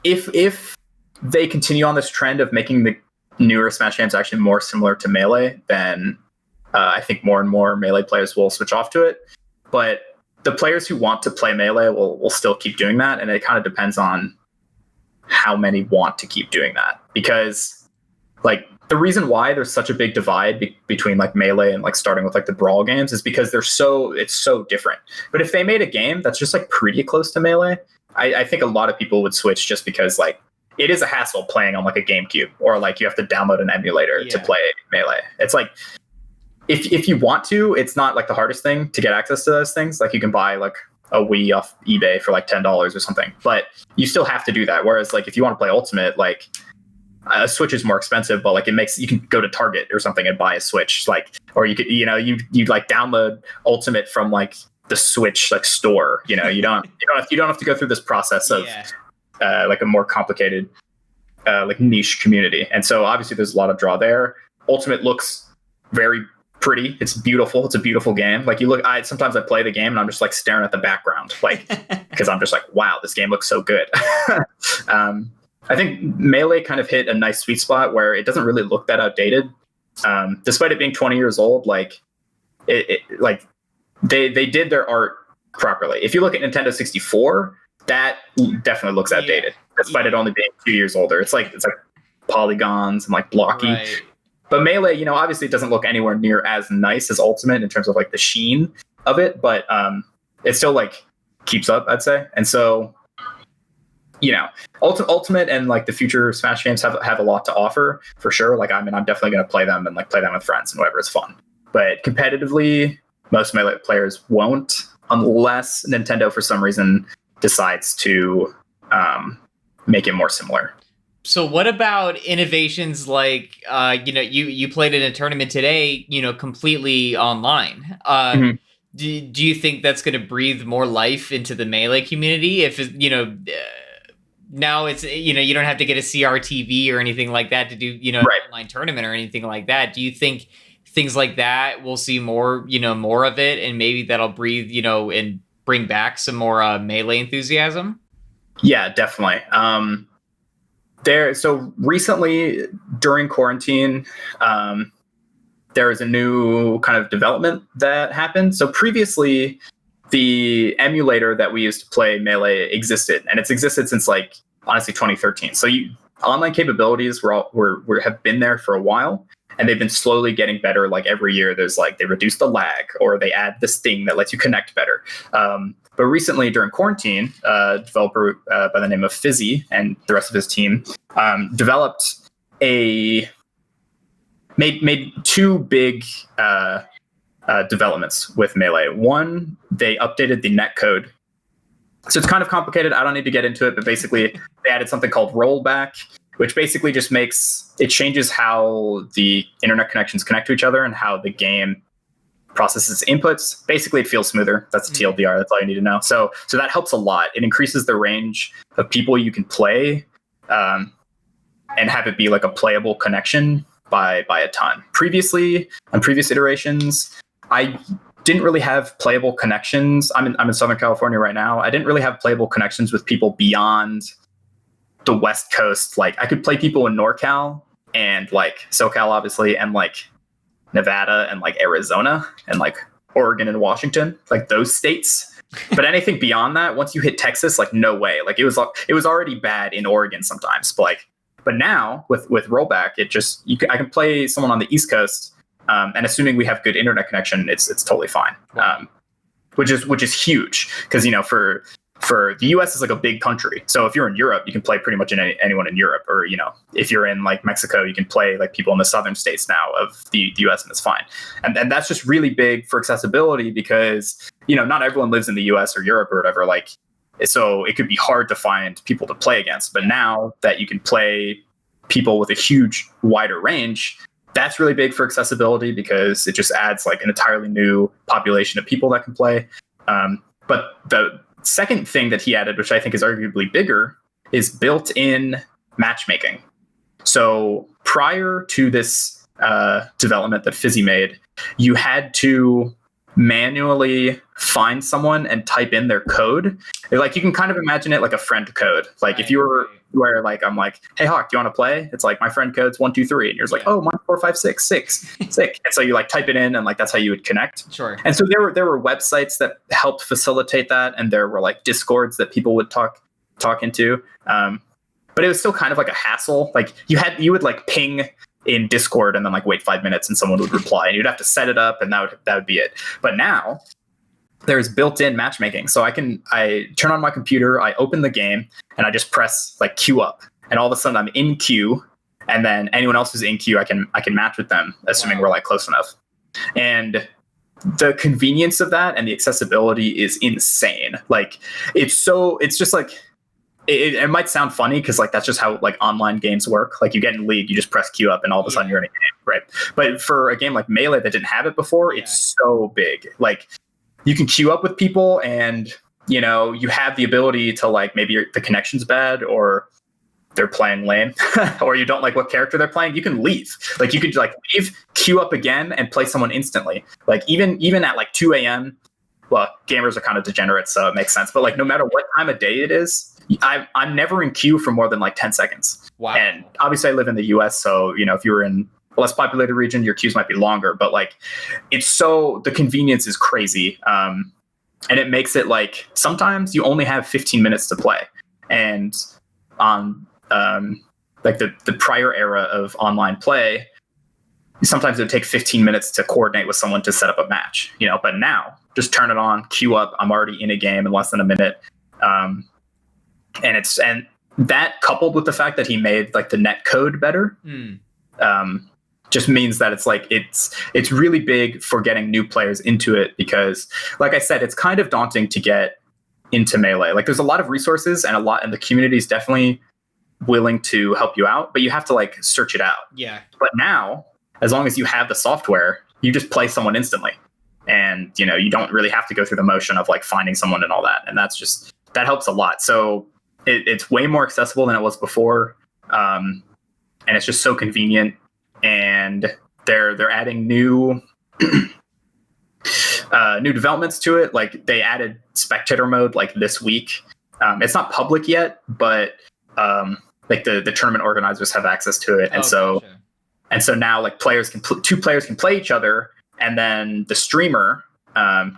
if they continue on this trend of making the newer Smash games actually more similar to Melee, then I think more and more Melee players will switch off to it. But the players who want to play Melee will still keep doing that. And it kind of depends on how many want to keep doing that. Because like the reason why there's such a big divide between like Melee and like starting with like the Brawl games is because it's so different. But if they made a game that's just like pretty close to Melee, I think a lot of people would switch just because like it is a hassle playing on like a GameCube, or like you have to download an emulator to play Melee. It's like, if you want to, it's not like the hardest thing to get access to those things. Like you can buy like a Wii off eBay for like $10 or something, but you still have to do that. Whereas like if you want to play Ultimate, like a Switch is more expensive, but like you can go to Target or something and buy a Switch, like, or you could, you like download Ultimate from like the Switch like store. You don't have to go through this process of like a more complicated like niche community. And so obviously there's a lot of draw there. Ultimate looks very pretty. It's beautiful. It's a beautiful game. Like sometimes I play the game and I'm just like staring at the background, like, because I'm just like, wow, this game looks so good. I think Melee kind of hit a nice sweet spot where it doesn't really look that outdated. Despite it being 20 years old, like like they did their art properly. If you look at Nintendo 64, that definitely looks outdated, despite it only being 2 years older. It's like polygons and like blocky. Right. But Melee, obviously it doesn't look anywhere near as nice as Ultimate in terms of like the sheen of it, but it still like keeps up, I'd say. And so, Ultimate and like the future Smash games have a lot to offer for sure. Like, I'm definitely going to play them and like play them with friends and whatever is fun. But competitively, most Melee players won't, unless Nintendo for some reason decides to make it more similar. So what about innovations like, you played in a tournament today, completely online. Mm-hmm. Do you think that's going to breathe more life into the Melee community? If, now it's, you don't have to get a CRTV or anything like that to do, an online tournament or anything like that. Do you think things like that we'll see more, more of it, and maybe that'll breathe, and bring back some more Melee enthusiasm? Yeah, definitely. So recently during quarantine, there was a new kind of development that happened. So previously, the emulator that we used to play Melee existed, and it's existed since like honestly 2013. So online capabilities have been there for a while, and they've been slowly getting better. Like every year, there's like they reduce the lag or they add this thing that lets you connect better. But recently, during quarantine, a developer by the name of Fizzy and the rest of his team developed made two big developments with Melee. One, they updated the netcode. So it's kind of complicated. I don't need to get into it, but basically they added something called rollback, which basically just changes how the internet connections connect to each other and how the game processes inputs. Basically, it feels smoother. That's a TLDR. That's all you need to know. So that helps a lot. It increases the range of people you can play and have it be like a playable connection by a ton. Previously, on previous iterations, I didn't really have playable connections. I'm in Southern California right now. I didn't really have playable connections with people beyond the West Coast. Like, I could play people in NorCal and like SoCal, obviously, and like Nevada and like Arizona and like Oregon and Washington, like those states. But anything beyond that, once you hit Texas, like no way. Like it was already bad in Oregon sometimes. But now with rollback, I can play someone on the East Coast, and assuming we have good internet connection, it's totally fine. Which is huge because for the US is like a big country. So if you're in Europe, you can play pretty much anyone in Europe, or if you're in like Mexico, you can play like people in the southern states now of the US, and it's fine. And that's just really big for accessibility because not everyone lives in the US or Europe or whatever. Like, so it could be hard to find people to play against. But now that you can play people with a huge wider range, that's really big for accessibility because it just adds like an entirely new population of people that can play. But the second thing that he added, which I think is arguably bigger, is built-in matchmaking. So prior to this development that Fizzy made, you had to manually find someone and type in their code. Like, you can kind of imagine it like a friend code. Like if you were where like I'm like, hey Hauk, do you want to play? It's like my friend code's 1 2 3, and you're like, oh, 1 4 5 6 6 sick. And so you like type it in, and like that's how you would connect. Sure. And so there were websites that helped facilitate that, and there were like Discords that people would talk into. But it was still kind of like a hassle. Like you would like ping in Discord and then like wait 5 minutes and someone would reply, and you'd have to set it up, and that would be it. But now there's built-in matchmaking. So I turn on my computer, I open the game, and I just press like queue up, and all of a sudden I'm in queue, and then anyone else who's in queue, I can match with them, assuming we're like close enough. And the convenience of that and the accessibility is insane. Like it's just like it might sound funny because like that's just how like online games work. Like you get in League, you just press queue up, and all of a sudden you're in a game, right? But for a game like Melee that didn't have it before, it's so big. Like you can queue up with people, and you know you have the ability to like maybe the connection's bad or they're playing lame or you don't like what character they're playing, you can leave. Like you could like leave, queue up again, and play someone instantly. Like even at like 2 a.m. Well, gamers are kind of degenerates, so it makes sense. But like no matter what time of day it is, I'm never in queue for more than like 10 seconds. Wow. And obviously I live in the US, so you know if you were in a less populated region, your queues might be longer. But like the convenience is crazy. And it makes it like sometimes you only have 15 minutes to play. And on like the prior era of online play, sometimes it would take 15 minutes to coordinate with someone to set up a match, you know, but now just turn it on, queue up. I'm already in a game in less than a minute. And that coupled with the fact that he made like the net code better, just means that it's like, it's really big for getting new players into it because like I said, it's kind of daunting to get into Melee. Like there's a lot of resources and the community is definitely willing to help you out, but you have to like search it out. Yeah. But now, as long as you have the software, you just play someone instantly. And, you know, you don't really have to go through the motion of like finding someone and all that. And that helps a lot. So it's way more accessible than it was before. And it's just so convenient. And they're adding new developments to it. Like they added spectator mode like this week. It's not public yet, but like the tournament organizers have access to it. And so now like two players can play each other, and then the streamer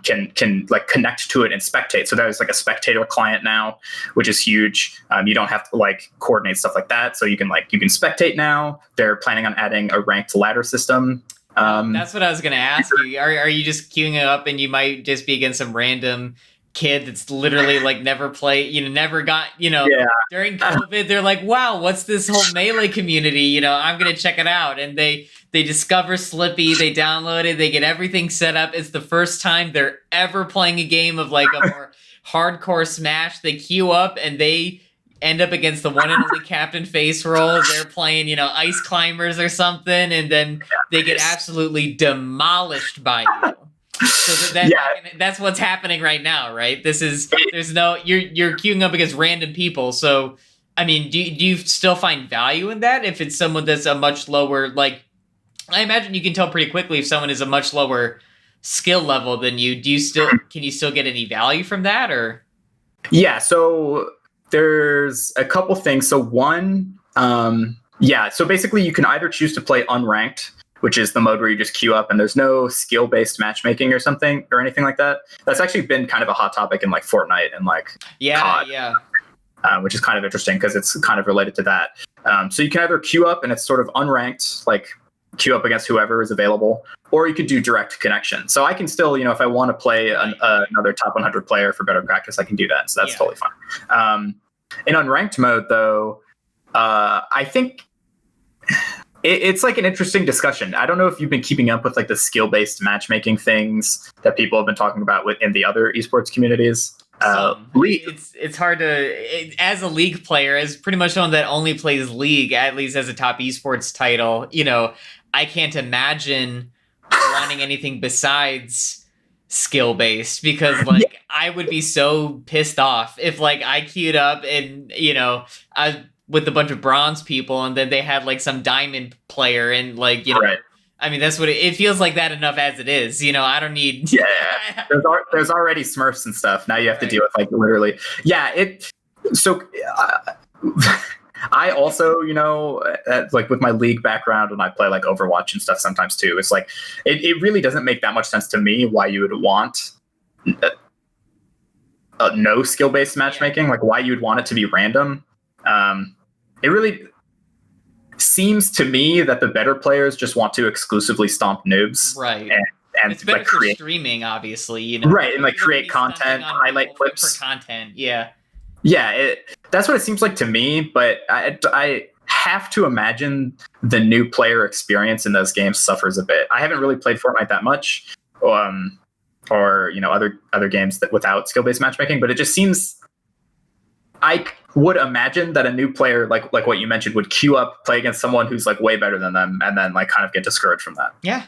can like connect to it and spectate. So there's like a spectator client now, which is huge. You don't have to like coordinate stuff like that. So you can spectate now. They're planning on adding a ranked ladder system. That's what I was going to ask you. Are you just queuing it up and you might just be against some random kid that's literally like never played, never got, during COVID, they're like, wow, what's this whole Melee community? I'm going to check it out. And they discover Slippy, they download it, they get everything set up. It's the first time they're ever playing a game of like a more hardcore Smash. They queue up and they end up against the one and only Captain Faceroll. They're playing, Ice Climbers or something. And then they get absolutely demolished by you. So that's what's happening right now, right? You're queuing up against random people. So, I mean, do you still find value in that? If it's someone that's a much lower, like, I imagine you can tell pretty quickly if someone is a much lower skill level than you. Can you still get any value from that, or? Yeah. So there's a couple things. So one, so basically you can either choose to play unranked, which is the mode where you just queue up and there's no skill-based matchmaking or something or anything like that. That's actually been kind of a hot topic in like Fortnite and like COD, which is kind of interesting because it's kind of related to that. So you can either queue up and it's sort of unranked, like queue up against whoever is available, or you could do direct connection. So I can still, if I want to play another top 100 player for better practice, I can do that. So that's totally fine. In unranked mode, though, I think it's like an interesting discussion. I don't know if you've been keeping up with like the skill-based matchmaking things that people have been talking about in the other esports communities. It's hard to, as a League player, as pretty much someone that only plays League, at least as a top esports title, I can't imagine wanting anything besides skill-based because I would be so pissed off if like I queued up and, I with a bunch of bronze people, and then they had like some diamond player, and like right. I mean, that's what it feels like that enough as it is. I don't need. There's already Smurfs and stuff. Now you have to deal with like literally. I also, like with my League background, when I play like Overwatch and stuff sometimes too, it's like it really doesn't make that much sense to me why you would want no skill-based matchmaking. Like why you would want it to be random. It really seems to me that the better players just want to exclusively stomp noobs, right? And it's better like for streaming, obviously, right? And like create content, highlight clips for content, that's what it seems like to me. But I have to imagine the new player experience in those games suffers a bit. I haven't really played Fortnite that much, or other games that without skill-based matchmaking, but it just seems. would imagine that a new player, like what you mentioned, would queue up, play against someone who's like way better than them, and then like kind of get discouraged from that. Yeah.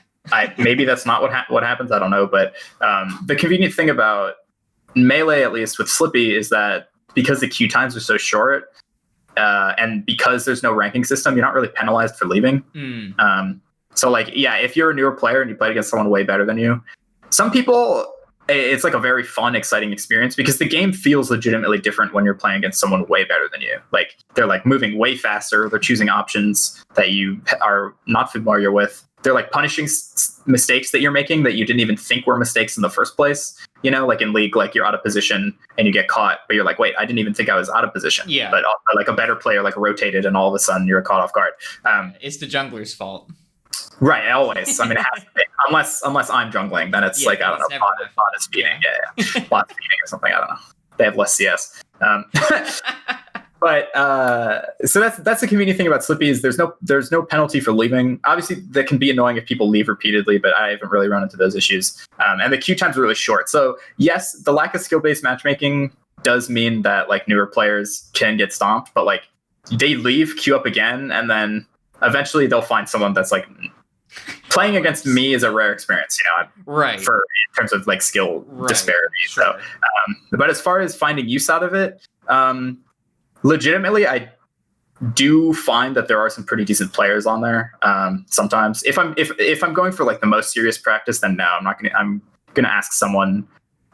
Maybe that's not what happens. I don't know. But the convenient thing about Melee, at least with Slippy, is that because the queue times are so short, and because there's no ranking system, you're not really penalized for leaving. So like, yeah, if you're a newer player and you play against someone way better than you, some people, it's like a very fun, exciting experience because the game feels legitimately different when you're playing against someone way better than you. Like they're like moving way faster. They're choosing options that you are not familiar with. They're like punishing mistakes that you're making that you didn't even think were mistakes in the first place. You know, like in League, like you're out of position and you get caught, but you're like, wait, I didn't even think I was out of position. Yeah. But like a better player like rotated and all of a sudden you're caught off guard. It's the jungler's fault. Right, always. I mean, it has to be. Unless I'm jungling, then it's like, I don't know, bot is feeding. Yeah. Bot's feeding or something. I don't know. They have less CS. But so that's the convenient thing about Slippy is there's no penalty for leaving. Obviously, that can be annoying if people leave repeatedly, but I haven't really run into those issues. And the queue times are really short. So yes, the lack of skill-based matchmaking does mean that like newer players can get stomped, but like they leave, queue up again, and then eventually they'll find someone that's like playing against me is a rare experience, you know, right? For in terms of like skill disparity. Sure. So, but as far as finding use out of it, legitimately, I do find that there are some pretty decent players on there. Sometimes, if I'm going for like the most serious practice, then no, I'm gonna ask someone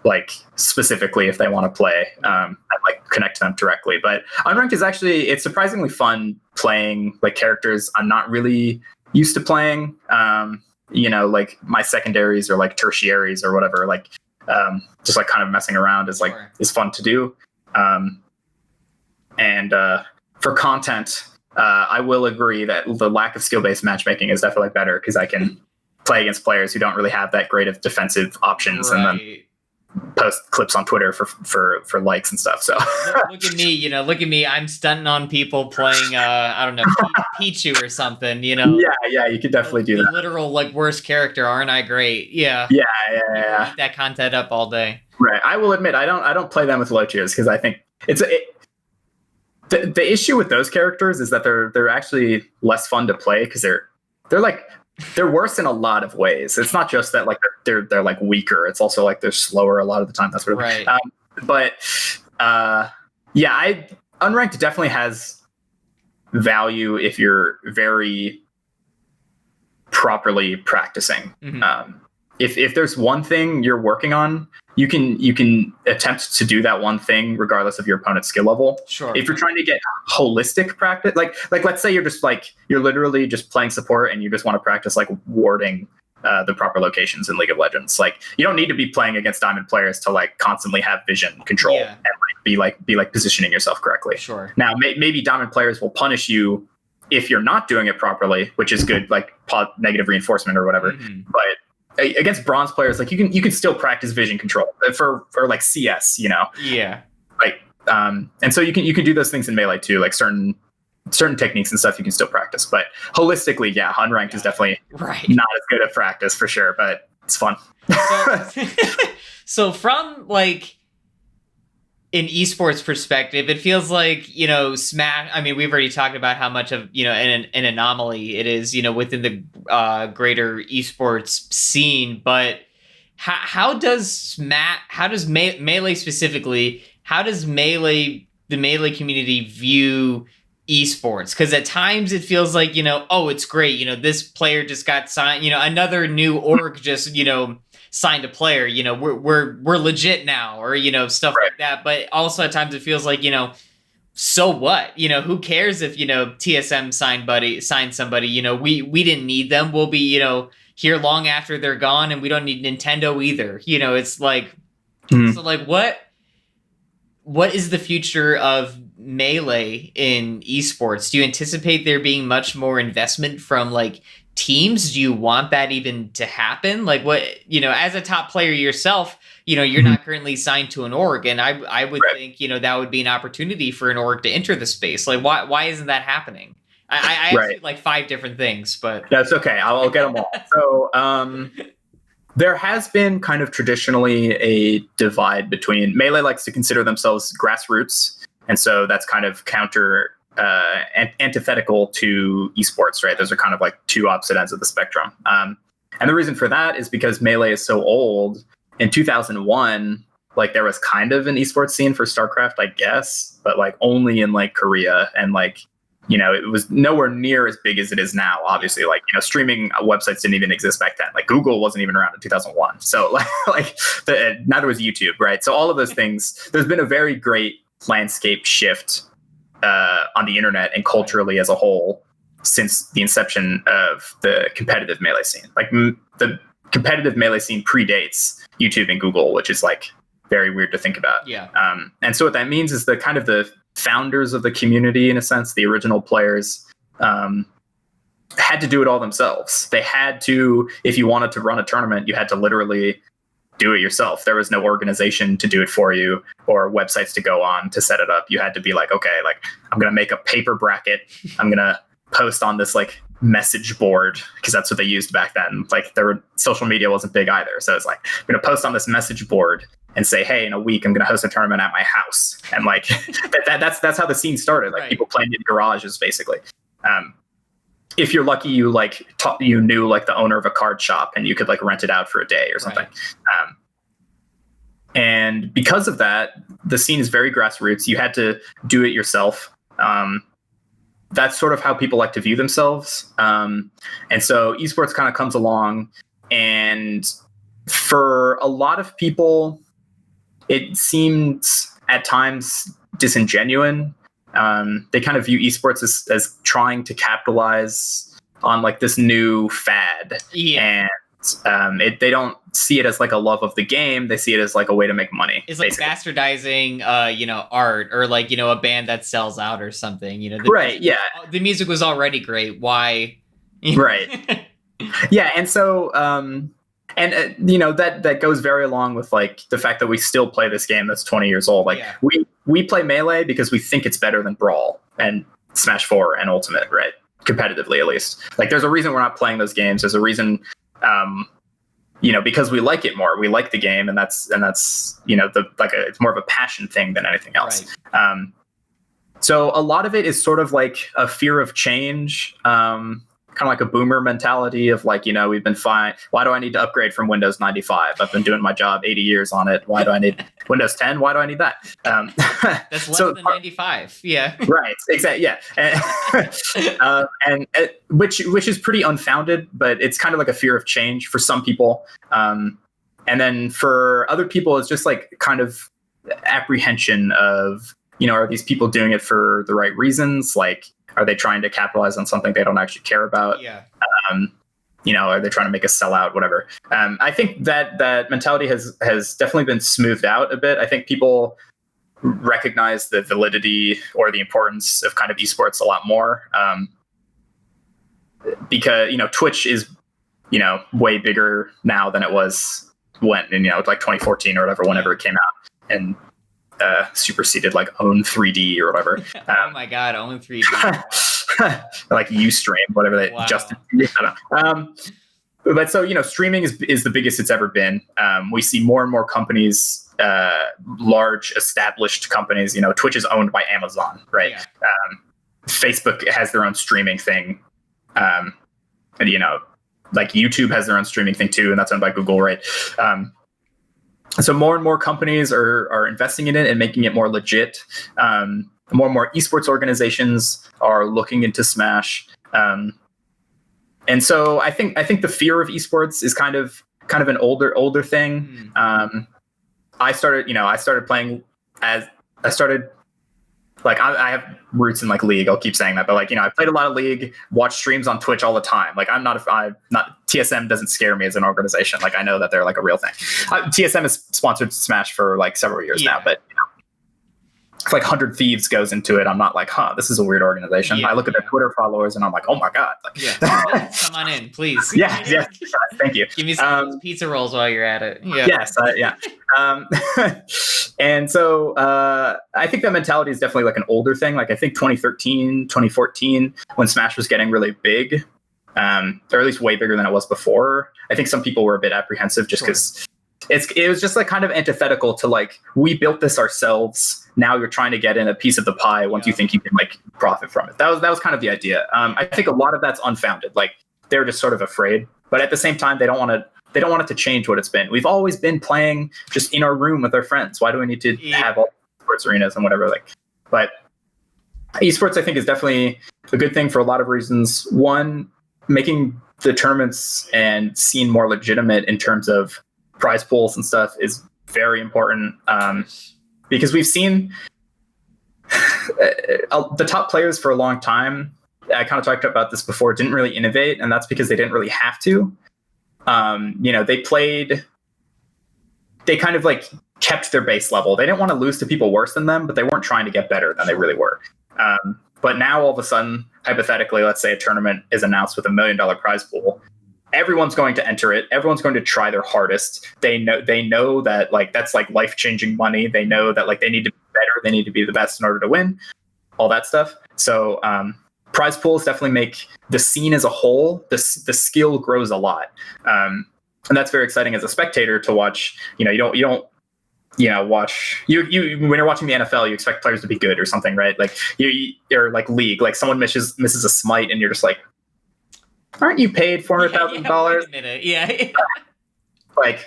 like specifically if they want to play and like connect to them directly. But unranked is actually, it's surprisingly fun playing like characters I'm not really used to playing. You know, like my secondaries or like tertiaries or whatever, like just like kind of messing around is like is fun to do. And for content, I will agree that the lack of skill-based matchmaking is definitely better because I can play against players who don't really have that great of defensive options and then post clips on Twitter for likes and stuff. So look at me. I'm stunting on people playing, I don't know, Pichu or something, you know? Yeah, you could definitely do that. Literal, like, worst character, aren't I great? Yeah. Yeah. Eat that content up all day. Right. I will admit, I don't play them with low tiers because I think the issue with those characters is that they're actually less fun to play because they're worse in a lot of ways. It's not just that like they're like weaker. It's also like they're slower a lot of the time. That's what right. Unranked definitely has value if you're very properly practicing. Mm-hmm. If there's one thing you're working on, you can attempt to do that one thing regardless of your opponent's skill level. Sure. If you're trying to get holistic practice, like let's say you're literally just playing support and you just want to practice like warding the proper locations in League of Legends. Like you don't need to be playing against diamond players to like constantly have vision control and be positioning yourself correctly. Sure. Now maybe diamond players will punish you if you're not doing it properly, which is good, like negative reinforcement or whatever. Mm-hmm. But against bronze players, like you can still practice vision control for like CS, you know. Yeah. Like and so you can do those things in Melee too, like certain techniques and stuff you can still practice. But holistically, unranked is definitely not as good at practice for sure, but it's fun. So from like an esports perspective, it feels like, you know, Smash, I mean, we've already talked about how much of, you know, an anomaly it is, you know, within the greater esports scene, but how does Melee specifically, how does the Melee community view esports? Because at times it feels like, you know, oh, it's great, you know, this player just got signed, you know, another new org just, you know, signed a player, you know, we're legit now, or, you know, stuff like that. But also at times it feels like, you know, so what? You know, who cares if, you know, TSM signed somebody, you know, we didn't need them. We'll be, you know, here long after they're gone, and we don't need Nintendo either. You know, it's like, so like what is the future of Melee in esports? Do you anticipate there being much more investment from like teams? Do you want that even to happen? Like, what, you know, as a top player yourself, you know, you're not currently signed to an org, and I would think, you know, that would be an opportunity for an org to enter the space. Like, why isn't that happening? I asked you like 5 different things, but that's okay. I'll get them all. So there has been kind of traditionally a divide between Melee likes to consider themselves grassroots, And so that's kind of antithetical to esports, right? Those are kind of like two opposite ends of the spectrum. And the reason for that is because Melee is so old. In 2001, like there was kind of an esports scene for StarCraft, I guess, but like only in like Korea, and like, you know, it was nowhere near as big as it is now. Obviously, like, you know, streaming websites didn't even exist back then. Like Google wasn't even around in 2001. So neither was YouTube, right? So all of those things, there's been a very great landscape shift on the internet and culturally as a whole since the inception of the competitive Melee scene. Like the competitive Melee scene predates YouTube and Google, which is like very weird to think about. Yeah. And so what that means is kind of the founders of the community, in a sense, the original players, had to do it all themselves. They had to, if you wanted to run a tournament, you had to literally do it yourself. There was no organization to do it for you or websites to go on to set it up. You had to be like, okay, like I'm going to make a paper bracket. I'm going to post on this like message board, because that's what they used back then. Like social media wasn't big either. So it's like, I'm going to post on this message board and say, hey, in a week, I'm going to host a tournament at my house. And like, that's how the scene started. Like people playing in garages, basically. If you're lucky, you like you knew like the owner of a card shop and you could like rent it out for a day or something. Right. And because of that, the scene is very grassroots. You had to do it yourself. That's sort of how people like to view themselves. And so esports kind of comes along, and for a lot of people, it seems at times disingenuous. They kind of view esports as trying to capitalize on like this new fad. Yeah. And they don't see it as like a love of the game. They see it as like a way to make money. It's like bastardizing, art, or like, a band that sells out or something, Right. Yeah. The music was already great. Why? Right. Yeah. And so, that goes very along with like the fact that we still play this game that's 20 years old. Like we play Melee because we think it's better than Brawl and Smash 4 and Ultimate, right? Competitively, at least. Like there's a reason we're not playing those games. There's a reason, because we like it more. We like the game, and that's it's more of a passion thing than anything else. Right. So a lot of it is sort of like a fear of change. Kind of like a boomer mentality of like, we've been fine. Why do I need to upgrade from Windows 95? I've been doing my job 80 years on it. Why do I need Windows 10? Why do I need that? That's less than 95. Yeah. Right. Exactly. Yeah. And which is pretty unfounded, but it's kind of like a fear of change for some people. And then for other people, it's just like kind of apprehension of, are these people doing it for the right reasons? Like, are they trying to capitalize on something they don't actually care about? Yeah. Are they trying to make a sellout? Whatever. I think that mentality has definitely been smoothed out a bit. I think people recognize the validity or the importance of kind of esports a lot more. Because, Twitch is, way bigger now than it was when, like 2014 or whatever, whenever it came out, and superseded like Own 3D or whatever. Oh my God, Own 3D. Wow. Like Ustream, whatever they just. I don't know. But so streaming is the biggest it's ever been. We see more and more companies, large established companies. Twitch is owned by Amazon, right? Yeah. Facebook has their own streaming thing, and like YouTube has their own streaming thing too, and that's owned by Google, right? So more and more companies are investing in it and making it more legit. More and more esports organizations are looking into Smash. And so I think the fear of esports is kind of an older thing. I started playing I have roots in like League. I'll keep saying that, but like, I played a lot of League, watch streams on Twitch all the time. Like TSM doesn't scare me as an organization. Like I know that they're like a real thing. TSM has sponsored Smash for like several years now, but if like 100 Thieves goes into it, I'm not like, this is a weird organization. I look at their Twitter followers and I'm like, oh my God. Like, come on in, please. Yeah. Thank you. Give me some pizza rolls while you're at it. Yeah. Yes. Yeah. And so I think that mentality is definitely like an older thing. Like I think 2013, 2014, when Smash was getting really big, or at least way bigger than it was before, I think some people were a bit apprehensive just because it was just like kind of antithetical to like, we built this ourselves. Now you're trying to get in a piece of the pie once you think you can like profit from it. That was kind of the idea. I think a lot of that's unfounded. Like they're just sort of afraid, but at the same time, they don't want it to change what it's been. We've always been playing just in our room with our friends. Why do we need to have all sports arenas and whatever? Like, but esports, I think, is definitely a good thing for a lot of reasons. One, making the tournaments and scene more legitimate in terms of prize pools and stuff is very important, because we've seen the top players for a long time. I kind of talked about this before, didn't really innovate, and that's because they didn't really have to. They kind of like kept their base level. They didn't want to lose to people worse than them, but they weren't trying to get better than they really were. But now all of a sudden, hypothetically, let's say a tournament is announced with $1 million prize pool. Everyone's going to enter it. Everyone's going to try their hardest. They know that like that's like life-changing money. They know that like they need to be better. They need to be the best in order to win. All that stuff. So prize pools definitely make the scene as a whole. The skill grows a lot, and that's very exciting as a spectator to watch. You don't watch you when you're watching the NFL, you expect players to be good or something, right? Like you're like league, like someone misses a smite, and you're just like, aren't you paid $400,000? Yeah. Like,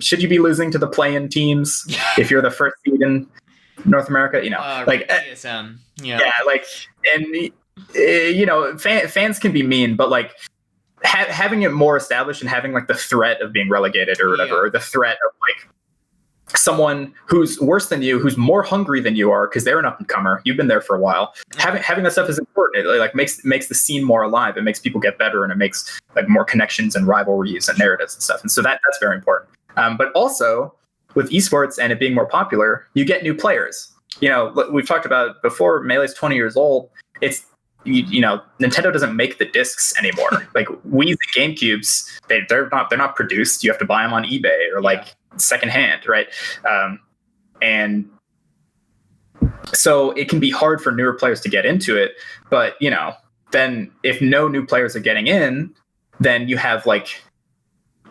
should you be losing to the play-in teams if you're the first seed in North America? Like TSM. Yeah, like, and fans can be mean, but like having it more established and having like the threat of being relegated or whatever, or the threat of like someone who's worse than you, who's more hungry than you are, because they're an up-and-comer. You've been there for a while. Having that stuff is important. It like makes the scene more alive. It makes people get better, and it makes like more connections and rivalries and narratives and stuff. And so that's very important. But also with esports and it being more popular, you get new players. We've talked about before. Melee's 20 years old. It's Nintendo doesn't make the discs anymore. Like Wii's and GameCubes, they're not produced. You have to buy them on eBay or like secondhand, right? And so it can be hard for newer players to get into it. But then if no new players are getting in, then you have like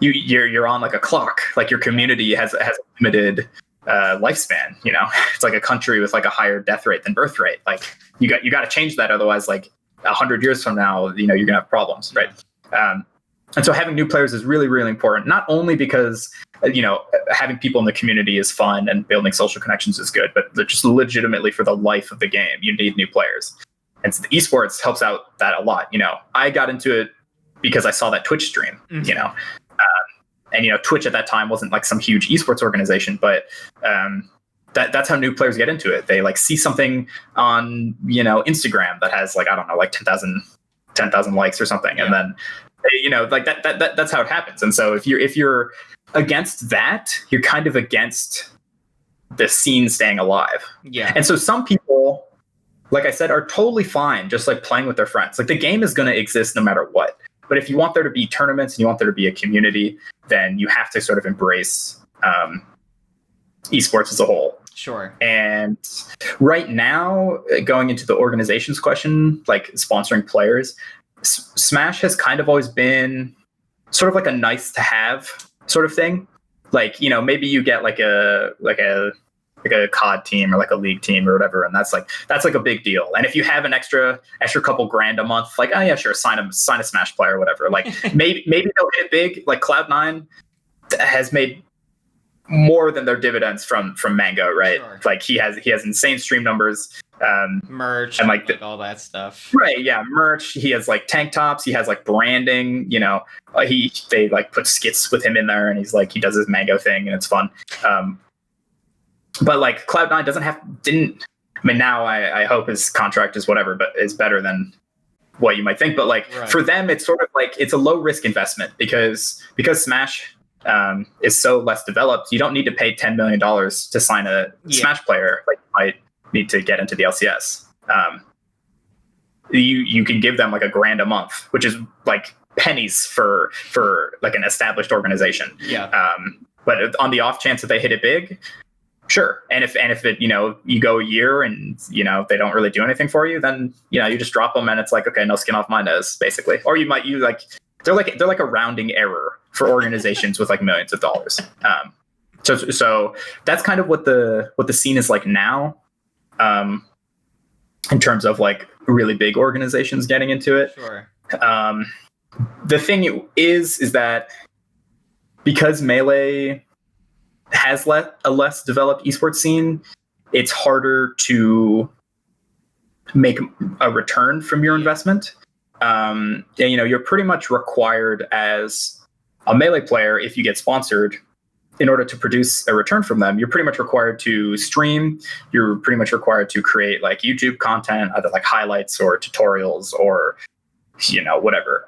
you're on like a clock. Like your community has a limited lifespan. It's like a country with like a higher death rate than birth rate. Like you got to change that, otherwise like 100 years from now you're gonna have problems, right? And so having new players is really, really important, not only because having people in the community is fun and building social connections is good, but just legitimately for the life of the game, you need new players. And so the esports helps out that a lot. I got into it because I saw that Twitch stream, and Twitch at that time wasn't like some huge esports organization, but that's how new players get into it. They like see something on Instagram that has like, I don't know, like 10,000 likes or something, and then like that's how it happens. And so if you're against that, you're kind of against the scene staying alive. Yeah. And so some people, like I said, are totally fine just like playing with their friends. Like the game is going to exist no matter what. But if you want there to be tournaments and you want there to be a community, then you have to sort of embrace esports as a whole. Sure. And right now, going into the organization's question, like sponsoring players, Smash has kind of always been sort of like a nice to have sort of thing. Like, maybe you get like a COD team or like a league team or whatever, and that's like a big deal. And if you have an extra couple grand a month, like, oh yeah, sure, sign a Smash player or whatever. Like maybe they'll hit big. Like Cloud9 has made more than their dividends from Mango, right? Sure. Like he has insane stream numbers, merch, and like all that stuff. Right? Yeah, merch. He has like tank tops. He has like branding. They like put skits with him in there, and he's like he does his Mango thing, and it's fun. But like Cloud9 didn't. I mean, now I hope his contract is whatever, but is better than what you might think. But like for them, it's sort of like it's a low risk investment because Smash is so less developed. You don't need to pay $10 million to sign a Smash player. Like you might need to get into the LCS. You can give them like $1,000 a month, which is like pennies for like an established organization. Yeah. But on the off chance that they hit it big, sure. And if it, you go a year and, they don't really do anything for you, then, you just drop them and it's like, okay, no skin off my nose, basically. Or they're like a rounding error. for organizations with like millions of dollars. So that's kind of what the scene is like now, in terms of like really big organizations getting into it. Sure. The thing is that because Melee has a less developed esports scene, it's harder to make a return from your investment. And, you're pretty much required as a Melee player, if you get sponsored, in order to produce a return from them, you're pretty much required to stream. You're pretty much required to create like YouTube content, either like highlights or tutorials or, whatever.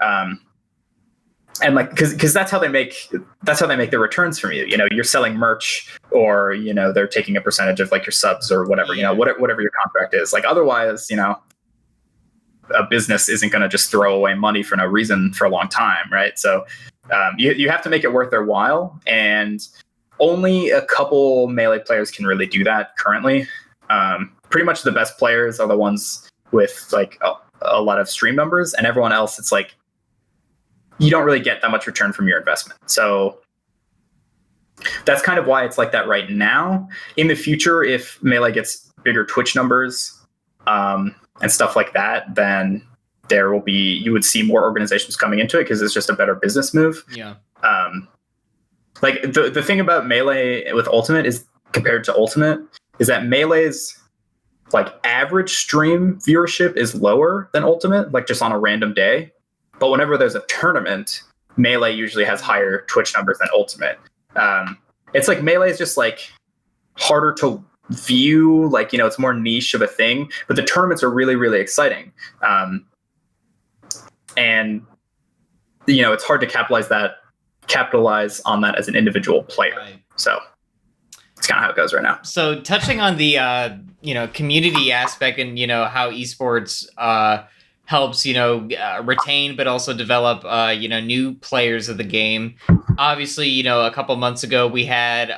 And like, cause that's how they make the returns from you. You're selling merch, or, they're taking a percentage of like your subs or whatever, whatever your contract is. Like otherwise, a business isn't going to just throw away money for no reason for a long time. Right. So, you have to make it worth their while, and only a couple Melee players can really do that currently. Pretty much the best players are the ones with like a lot of stream numbers, and everyone else, it's like you don't really get that much return from your investment. So that's kind of why it's like that right now. In the future, if Melee gets bigger Twitch numbers and stuff like that, then you would see more organizations coming into it because it's just a better business move. Yeah. Like the thing about Melee with Ultimate is, compared to Ultimate, is that Melee's like average stream viewership is lower than Ultimate, like just on a random day. But whenever there's a tournament, Melee usually has higher Twitch numbers than Ultimate. It's like Melee is just like harder to view, like, it's more niche of a thing, but the tournaments are really, really exciting. And it's hard to capitalize on that as an individual player. Right. So it's kind of how it goes right now. So touching on the community aspect and how esports helps retain but also develop new players of the game. Obviously, a couple months ago we had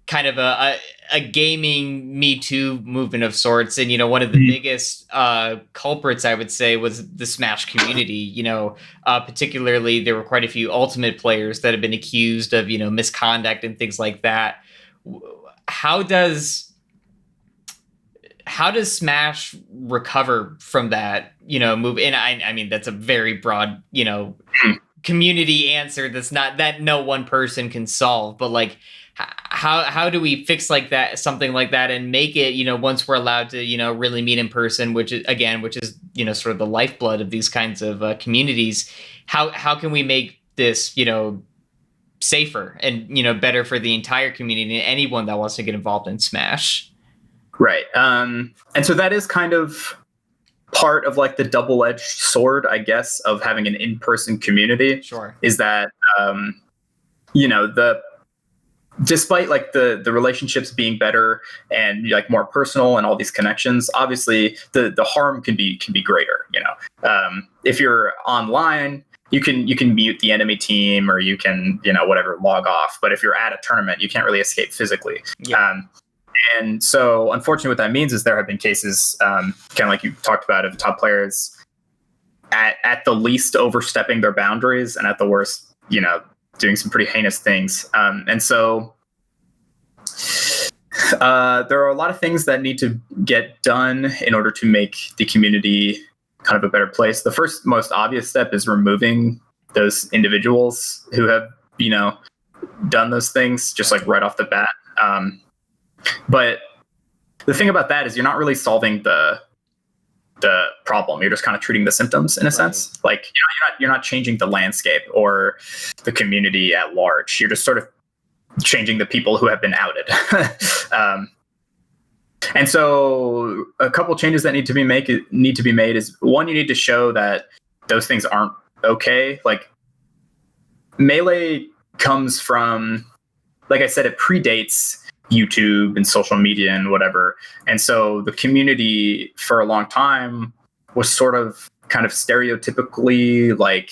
kind of a gaming Me Too movement of sorts, and one of the biggest culprits, I would say, was the Smash community. Particularly there were quite a few Ultimate players that have been accused of misconduct and things like that. How does Smash recover from that move? And I mean that's a very broad community answer that's not that no one person can solve, but like how do we fix like that, something like that, and make it once we're allowed to really meet in person, which is sort of the lifeblood of these kinds of communities. How can we make this safer and better for the entire community and anyone that wants to get involved in Smash? Right. And so that is kind of part of like the double-edged sword, I guess, of having an in-person community. Sure. Is that despite like the relationships being better and like more personal and all these connections, obviously the harm can be greater. If you're online, you can mute the enemy team, or you can whatever, log off. But if you're at a tournament, you can't really escape physically. Yeah. And so unfortunately what that means is there have been cases, kind of like you talked about, of top players at the least overstepping their boundaries, and at the worst, doing some pretty heinous things. And so there are a lot of things that need to get done in order to make the community kind of a better place. The first most obvious step is removing those individuals who have, done those things, just like right off the bat. But the thing about that is you're not really solving the problem. You're just kind of treating the symptoms in a sense. Like, you're not changing the landscape or the community at large. You're just sort of changing the people who have been outed. And so a couple changes that need to be made is, one, you need to show that those things aren't okay. Like, Melee comes from, like I said, it predates YouTube and social media and whatever. And so the community for a long time was sort of kind of stereotypically like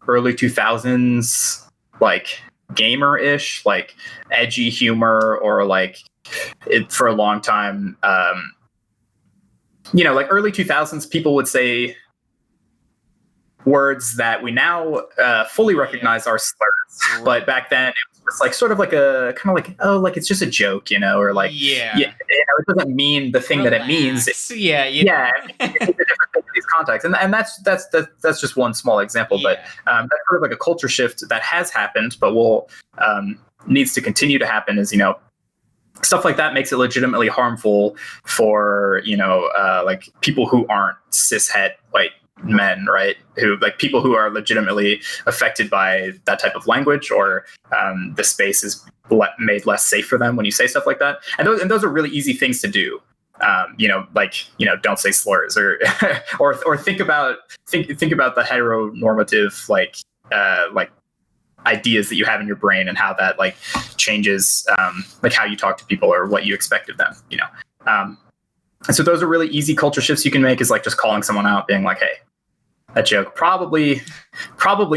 early 2000s, like gamer-ish, like edgy humor, or like it for a long time. Like early 2000s, people would say words that we now fully recognize are slurs. But back then it was just like sort of like a kind of like, oh, like it's just a joke, or like it doesn't mean the thing that it means. It's a different thing in these contexts, and that's just one small example. But that's sort of like a culture shift that has happened, but will needs to continue to happen. Is stuff like that makes it legitimately harmful for like people who aren't cishet white men, right? Who like people who are legitimately affected by that type of language, or the space is made less safe for them when you say stuff like that. And those are really easy things to do. Don't say slurs, or or think about the heteronormative like ideas that you have in your brain, and how that like changes like how you talk to people or what you expect of them. And so those are really easy culture shifts you can make, is like just calling someone out, being like, hey, that joke probably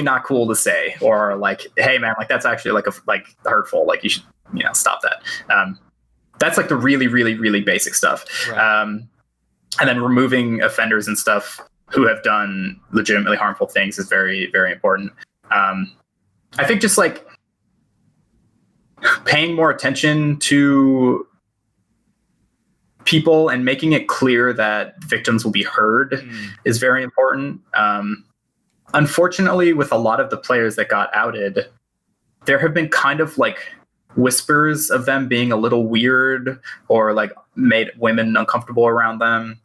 not cool to say, or like, hey man, like that's actually like hurtful, like you should stop that. That's like the really, really, really basic stuff. Right. And then removing offenders and stuff who have done legitimately harmful things is very, very important. I think just like paying more attention to people and making it clear that victims will be heard is very important. Unfortunately, with a lot of the players that got outed, there have been kind of like whispers of them being a little weird, or like made women uncomfortable around them,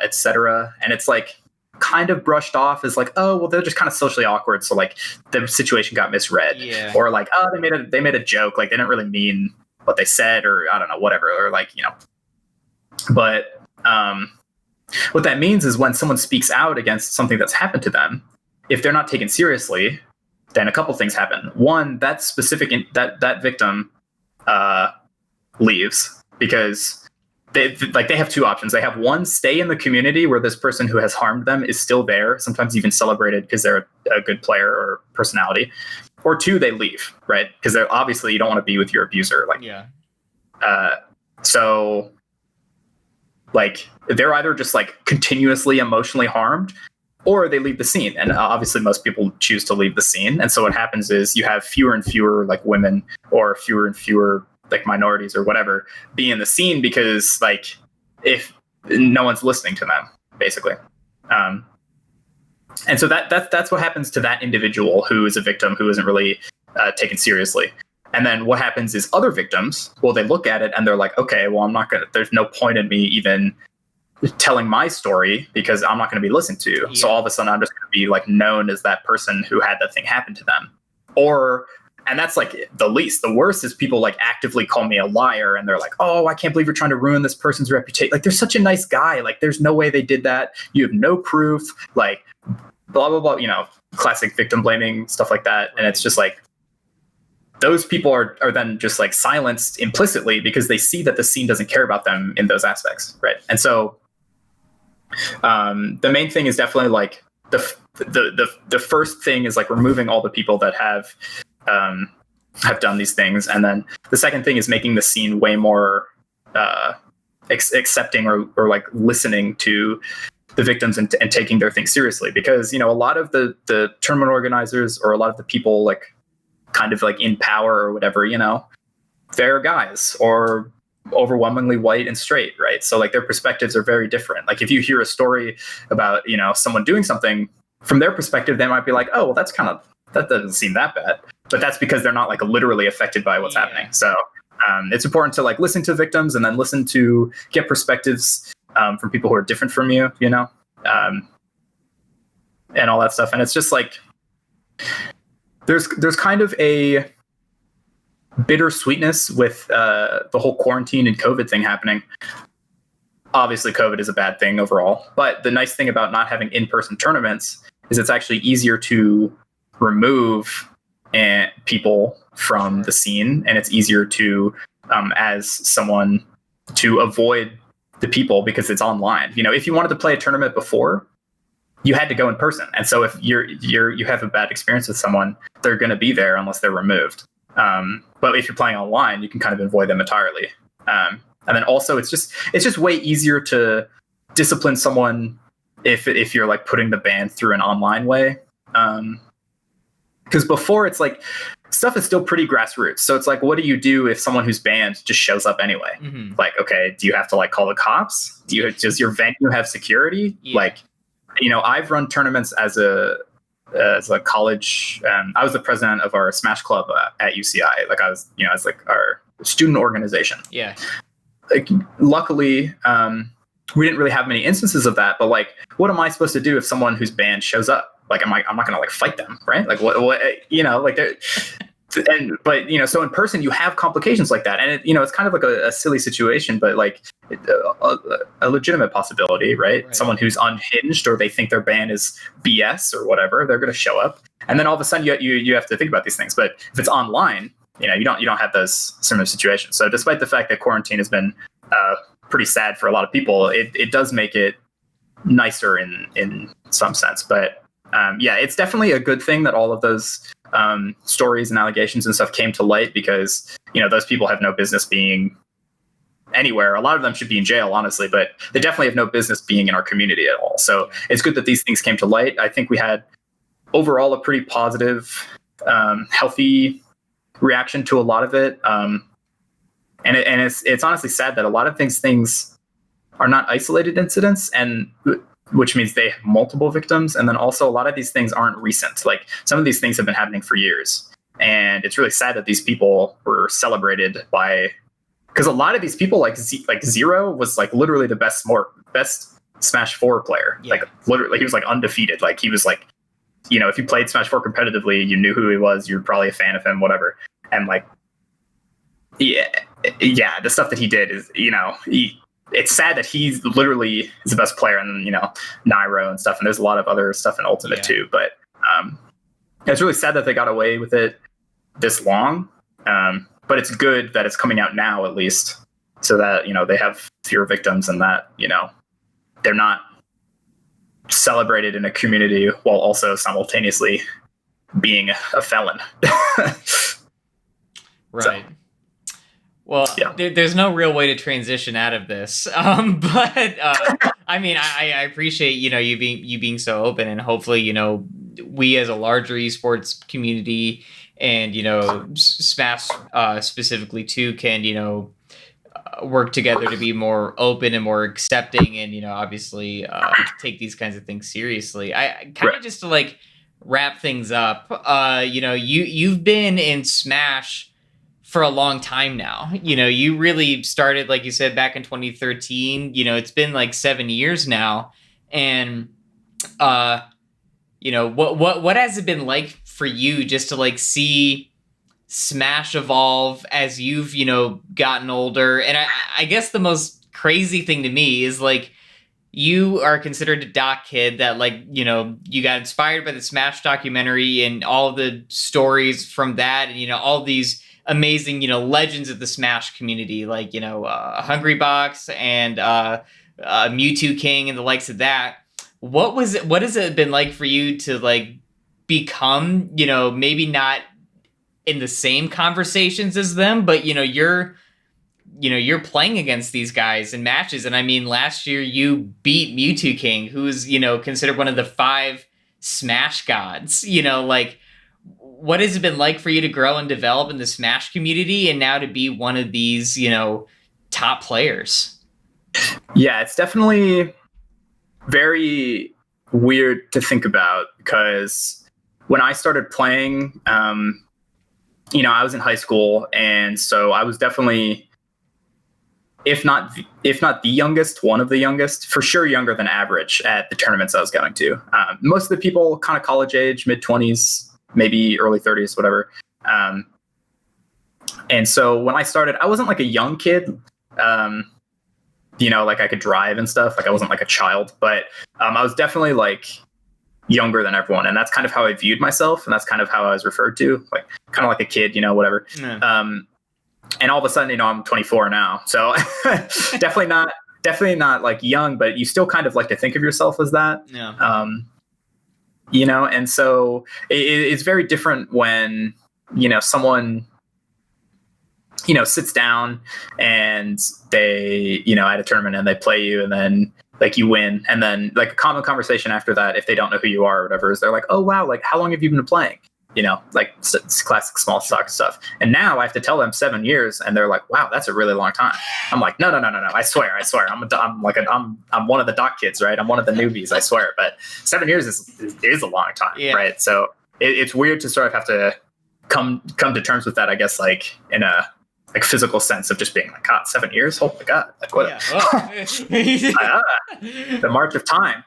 etc. And it's like kind of brushed off as like, oh, well, they're just kind of socially awkward, so like the situation got misread, or like, oh, they made a joke, like they didn't really mean what they said, or I don't know, whatever, or like But what that means is when someone speaks out against something that's happened to them, if they're not taken seriously, then a couple things happen. One, that specific that victim leaves, because they have two options. They have one, stay in the community where this person who has harmed them is still there, sometimes even celebrated because they're a good player or personality, or two, they leave, right? Because they're obviously, you don't want to be with your abuser. So like they're either just like continuously emotionally harmed, or they leave the scene. And obviously most people choose to leave the scene. And so what happens is you have fewer and fewer like women, or fewer and fewer like minorities or whatever, be in the scene, because like if no one's listening to them, basically. And so that's what happens to that individual who is a victim, who isn't really taken seriously. And then what happens is other victims, well, they look at it and they're like, okay, well, there's no point in me even telling my story, because I'm not going to be listened to. Yeah. So all of a sudden I'm just going to be like known as that person who had that thing happen to them. And that's like the least. The worst is people like actively call me a liar, and they're like, oh, I can't believe you're trying to ruin this person's reputation. Like, they're such a nice guy. Like, there's no way they did that. You have no proof, like blah, blah, blah, classic victim blaming, stuff like that. And it's just like, those people are then just like silenced implicitly, because they see that the scene doesn't care about them in those aspects. Right. And so the main thing is definitely like the first thing is like removing all the people that have done these things. And then the second thing is making the scene way more accepting, or like listening to the victims and taking their things seriously. Because, a lot of the tournament organizers, or a lot of the people like kind of like in power or whatever, they're guys, or overwhelmingly white and straight, right? So like their perspectives are very different. Like if you hear a story about, someone doing something, from their perspective, they might be like, oh, well, that doesn't seem that bad. But that's because they're not like literally affected by what's happening. So it's important to like listen to victims, and then get perspectives from people who are different from you, and all that stuff. And it's just like, there's kind of a bittersweetness with the whole quarantine and COVID thing happening. Obviously, COVID is a bad thing overall, but the nice thing about not having in-person tournaments is it's actually easier to remove people from the scene, and it's easier to, as someone, to avoid the people, because it's online. If you wanted to play a tournament before, you had to go in person. And so if you have a bad experience with someone, they're going to be there unless they're removed. But if you're playing online, you can kind of avoid them entirely. And then also it's just way easier to discipline someone if you're like putting the ban through an online way. because before it's like stuff is still pretty grassroots. So it's like, what do you do if someone who's banned just shows up anyway? Mm-hmm. Like, okay, do you have to like call the cops? Does your venue have security? Yeah. Like, I've run tournaments as a college. I was the president of our Smash Club at UCI. Like I was, as like our student organization. Yeah. Like, luckily, we didn't really have many instances of that. But like, what am I supposed to do if someone who's banned shows up? Like, I'm not gonna like fight them, right? Like, what like. But so in person you have complications like that, and it's kind of like a silly situation, but like a legitimate possibility, right? Someone who's unhinged, or they think their ban is BS or whatever, they're going to show up, and then all of a sudden you have to think about these things. But if it's online, you don't have those similar situations. So despite the fact that quarantine has been pretty sad for a lot of people, it does make it nicer in some sense. But it's definitely a good thing that all of those stories and allegations and stuff came to light, because those people have no business being anywhere. A lot of them should be in jail, honestly, but they definitely have no business being in our community at all. So it's good that these things came to light. I think we had overall a pretty positive, healthy reaction to a lot of it. And it's honestly sad that a lot of things are not isolated incidents, and which means they have multiple victims. And then also a lot of these things aren't recent. Like, some of these things have been happening for years. And it's really sad that these people were celebrated because a lot of these people, like Zero was like literally the best Smash 4 player. Yeah. Like, literally, he was like undefeated. Like, he was like, if you played Smash 4 competitively, you knew who he was. You're probably a fan of him, whatever. And like, yeah, the stuff that he did is, it's sad that he's literally is the best player, and Nairo and stuff. And there's a lot of other stuff in Ultimate too. But it's really sad that they got away with it this long. But it's good that it's coming out now, at least, so that they have fewer victims, and that they're not celebrated in a community while also simultaneously being a felon. Right. So. Well, there's no real way to transition out of this, but I mean, I appreciate you being so open, and hopefully we as a larger esports community and Smash specifically too can work together to be more open and more accepting, and obviously take these kinds of things seriously. I kind of just to like wrap things up. You've been in Smash for a long time now. You really started, like you said, back in 2013. It's been like 7 years now. And what has it been like for you just to like see Smash evolve as you've, gotten older? And I guess the most crazy thing to me is like, you are considered a doc kid that like, you got inspired by the Smash documentary and all the stories from that, and, all these amazing, legends of the Smash community, like, Hungry Box and Mewtwo King and the likes of that. What has it been like for you to like become, maybe not in the same conversations as them, but you're playing against these guys in matches. And I mean, last year you beat Mewtwo King, who's, considered one of the 5 Smash gods. Like, what has it been like for you to grow and develop in the Smash community and now to be one of these, top players? Yeah, it's definitely very weird to think about, because when I started playing, I was in high school, and so I was definitely, if not the youngest, one of the youngest, for sure younger than average at the tournaments I was going to. Most of the people kind of college age, mid-20s, maybe early 30s, whatever. And so when I started, I wasn't like a young kid, like I could drive and stuff. Like, I wasn't like a child, but I was definitely like younger than everyone. And that's kind of how I viewed myself. And that's kind of how I was referred to, like kind of like a kid, whatever. Yeah. And all of a sudden, I'm 24 now. So definitely not like young, but you still kind of like to think of yourself as that. Yeah. And so it's very different when, someone, sits down and they, at a tournament and they play you, and then like you win. And then like a common conversation after that, if they don't know who you are or whatever, is they're like, oh, wow, like how long have you been playing? like classic small stock stuff. And now I have to tell them 7 years, and they're like, wow, that's a really long time. I'm like, no. I swear. I'm one of the doc kids, right? I'm one of the newbies, I swear. But 7 years is a long time, right? So it's weird to sort of have to come to terms with that, I guess, like in a like physical sense of just being like, God, 7 years? Oh my God. Like what? The march of time.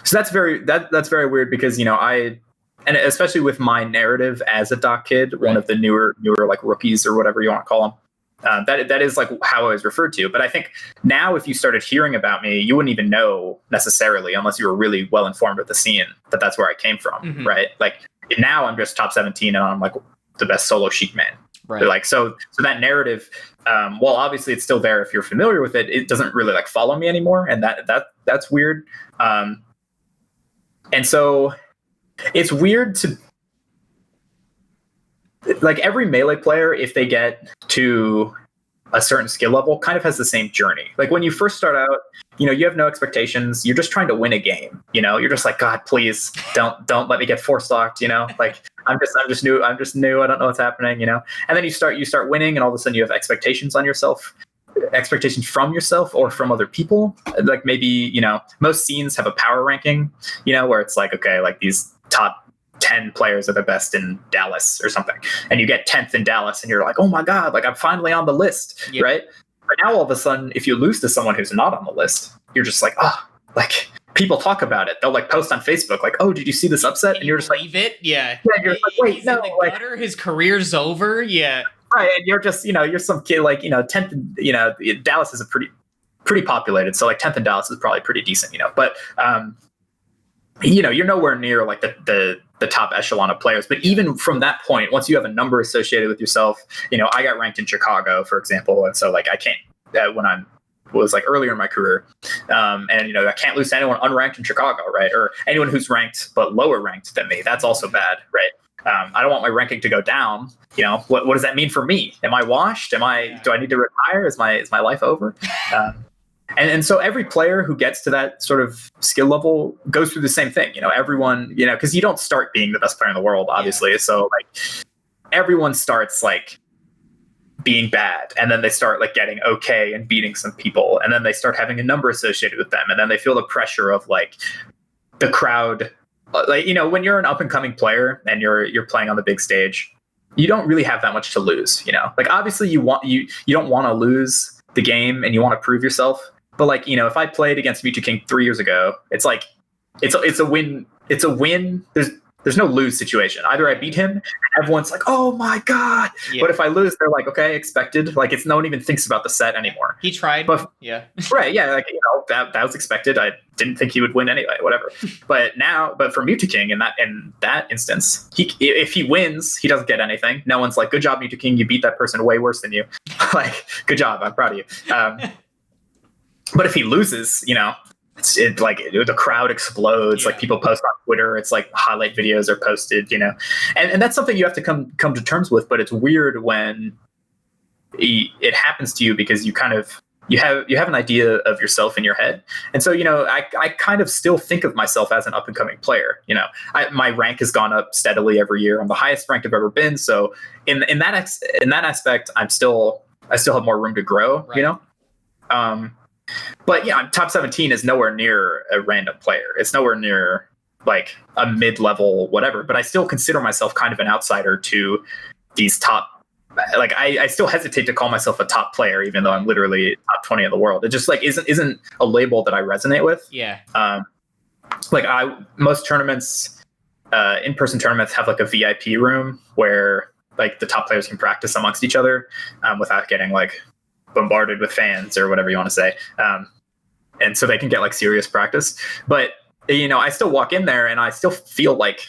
So that's very weird because, and especially with my narrative as a doc kid, right. One of the newer like rookies or whatever you want to call them, that is like how I was referred to. But I think now if you started hearing about me, you wouldn't even know necessarily, unless you were really well informed of the scene, that that's where I came from, mm-hmm. right? Like now I'm just top 17 and I'm like the best solo Sheik man. Right. Like so that narrative, well, obviously it's still there if you're familiar with it. It doesn't really like follow me anymore, and that's weird. And so it's weird to like every Melee player, if they get to a certain skill level, kind of has the same journey. Like when you first start out, you have no expectations. You're just trying to win a game. You're just like, God, please don't let me get 4-stocked. Like I'm just new. I don't know what's happening. And then you start winning, and all of a sudden you have expectations on yourself. Expectations from yourself or from other people. Like maybe, most scenes have a power ranking, where it's like, okay, like these top 10 players are the best in Dallas or something. And you get 10th in Dallas and you're like, oh my God, like I'm finally on the list. Yep. Right. But now all of a sudden, if you lose to someone who's not on the list, you're just like, oh, like people talk about it. They'll like post on Facebook, like, oh, did you see this upset? And you're just like, it? Yeah. Yeah. You're like, wait, he's no, in the like, gutter. His career's over. Yeah. Right, and you're just, you're some kid like, 10th, Dallas is a pretty populated, so like 10th in Dallas is probably pretty decent, but, you're nowhere near like the top echelon of players. But even from that point, once you have a number associated with yourself, I got ranked in Chicago, for example, and so like I can't when I was like earlier in my career, and I can't lose to anyone unranked in Chicago, right, or anyone who's ranked but lower ranked than me. That's also bad, right? I don't want my ranking to go down. What does that mean for me? Am I washed? Do I need to retire? Is my life over? And so every player who gets to that sort of skill level goes through the same thing. Everyone, because you don't start being the best player in the world, obviously. Yeah. So like everyone starts like being bad, and then they start like getting okay and beating some people, and then they start having a number associated with them, and then they feel the pressure of like the crowd. Like, when you're an up and coming player and you're playing on the big stage, you don't really have that much to lose, like obviously you don't want to lose the game and you want to prove yourself. But like, if I played against Mewtwo King 3 years ago, it's like, it's a win. It's a win. There's no lose situation. Either I beat him and everyone's like, oh my God. Yeah. But if I lose, they're like, okay, expected. Like no one even thinks about the set anymore. He tried. But, yeah. Right. Yeah. Like, that was expected. I didn't think he would win anyway, whatever. But for Mewtwo King in that instance, if he wins, he doesn't get anything. No one's like, good job, Mewtwo King. You beat that person way worse than you. Like, good job. I'm proud of you. But if he loses, the crowd explodes. Yeah. Like people post on Twitter. It's like highlight videos are posted, and that's something you have to come to terms with. But it's weird when it happens to you because you kind of you have an idea of yourself in your head, and so I kind of still think of myself as an up and coming player. My rank has gone up steadily every year. I'm the highest ranked I've ever been. So in that aspect, I still have more room to grow. Right. But top 17 is nowhere near a random player. It's nowhere near like a mid-level whatever, but I still consider myself kind of an outsider to these top, like I still hesitate to call myself a top player, even though I'm literally top 20 in the world. It just like isn't a label that I resonate with. Yeah. Like most tournaments, in-person tournaments have like a VIP room where like the top players can practice amongst each other without getting like bombarded with fans or whatever you want to say. And so they can get like serious practice. But, I still walk in there and I still feel like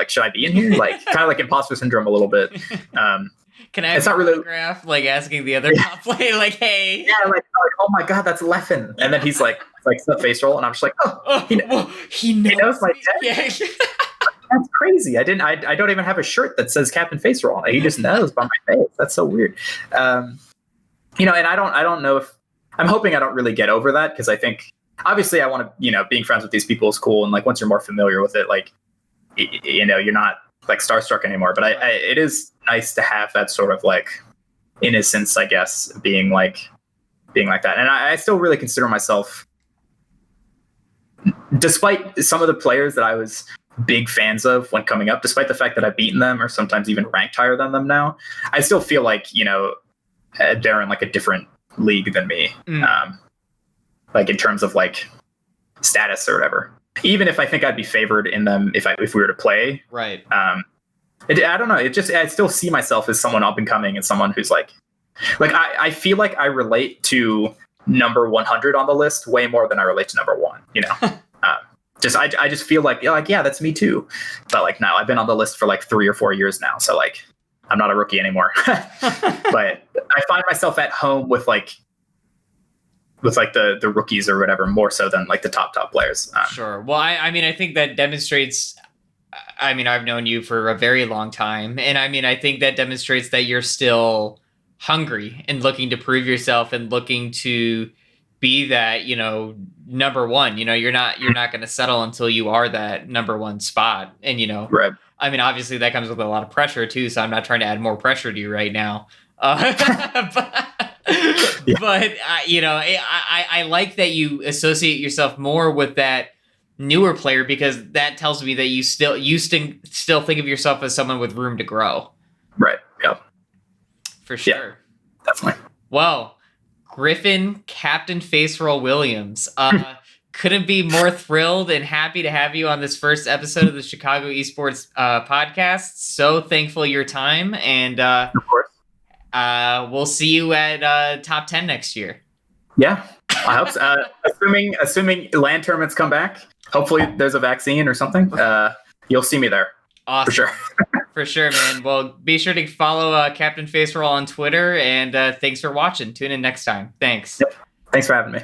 should I be in here? Like kind of like imposter syndrome a little bit. Can I have a photograph, like asking the other top player, like, hey. Yeah, like, oh my God, that's Leffen. And then he's like the Faceroll. And I'm just like, he knows my tech. Yeah. That's crazy. I don't even have a shirt that says Captain Faceroll. He just knows by my face. That's so weird. And I don't know if I'm hoping I don't really get over that, because I think obviously I want to, being friends with these people is cool. And like, once you're more familiar with it, like you're not like starstruck anymore. But it is nice to have that sort of like innocence, I guess, being like that. And I still really consider myself, despite some of the players that I was big fans of when coming up, despite the fact that I've beaten them or sometimes even ranked higher than them now, I still feel like, they're in like a different league than me. Like in terms of like status or whatever. Even if I think I'd be favored in them if we were to play. Right. I don't know. I still see myself as someone up and coming and someone who's like I feel like I relate to number 100 on the list way more than I relate to number 1, I just feel like, yeah, that's me too. But like, no, I've been on the list for like 3 or 4 years now. So like, I'm not a rookie anymore. But I find myself at home with the rookies or whatever, more so than like the top players. Sure. Well, I think that demonstrates, I've known you for a very long time. And I think that demonstrates that you're still hungry and looking to prove yourself and looking to be that, number one. You're not going to settle until you are that number one spot. And, right. Obviously that comes with a lot of pressure too. So I'm not trying to add more pressure to you right now. But I like that you associate yourself more with that newer player, because that tells me that you still think of yourself as someone with room to grow. Right. Yeah. For sure. Yeah, definitely. Well, Griffin, Captain Faceroll Williams, couldn't be more thrilled and happy to have you on this first episode of the Chicago Esports Podcast. So thankful your time, and of course. We'll see you at top 10 next year. Yeah, I hope so. Assuming LAN tournaments come back, hopefully there's a vaccine or something. You'll see me there. Awesome. For sure. For sure, man. Well, be sure to follow Captain Faceroll on Twitter, and thanks for watching. Tune in next time. Thanks. Yep. Thanks for having me.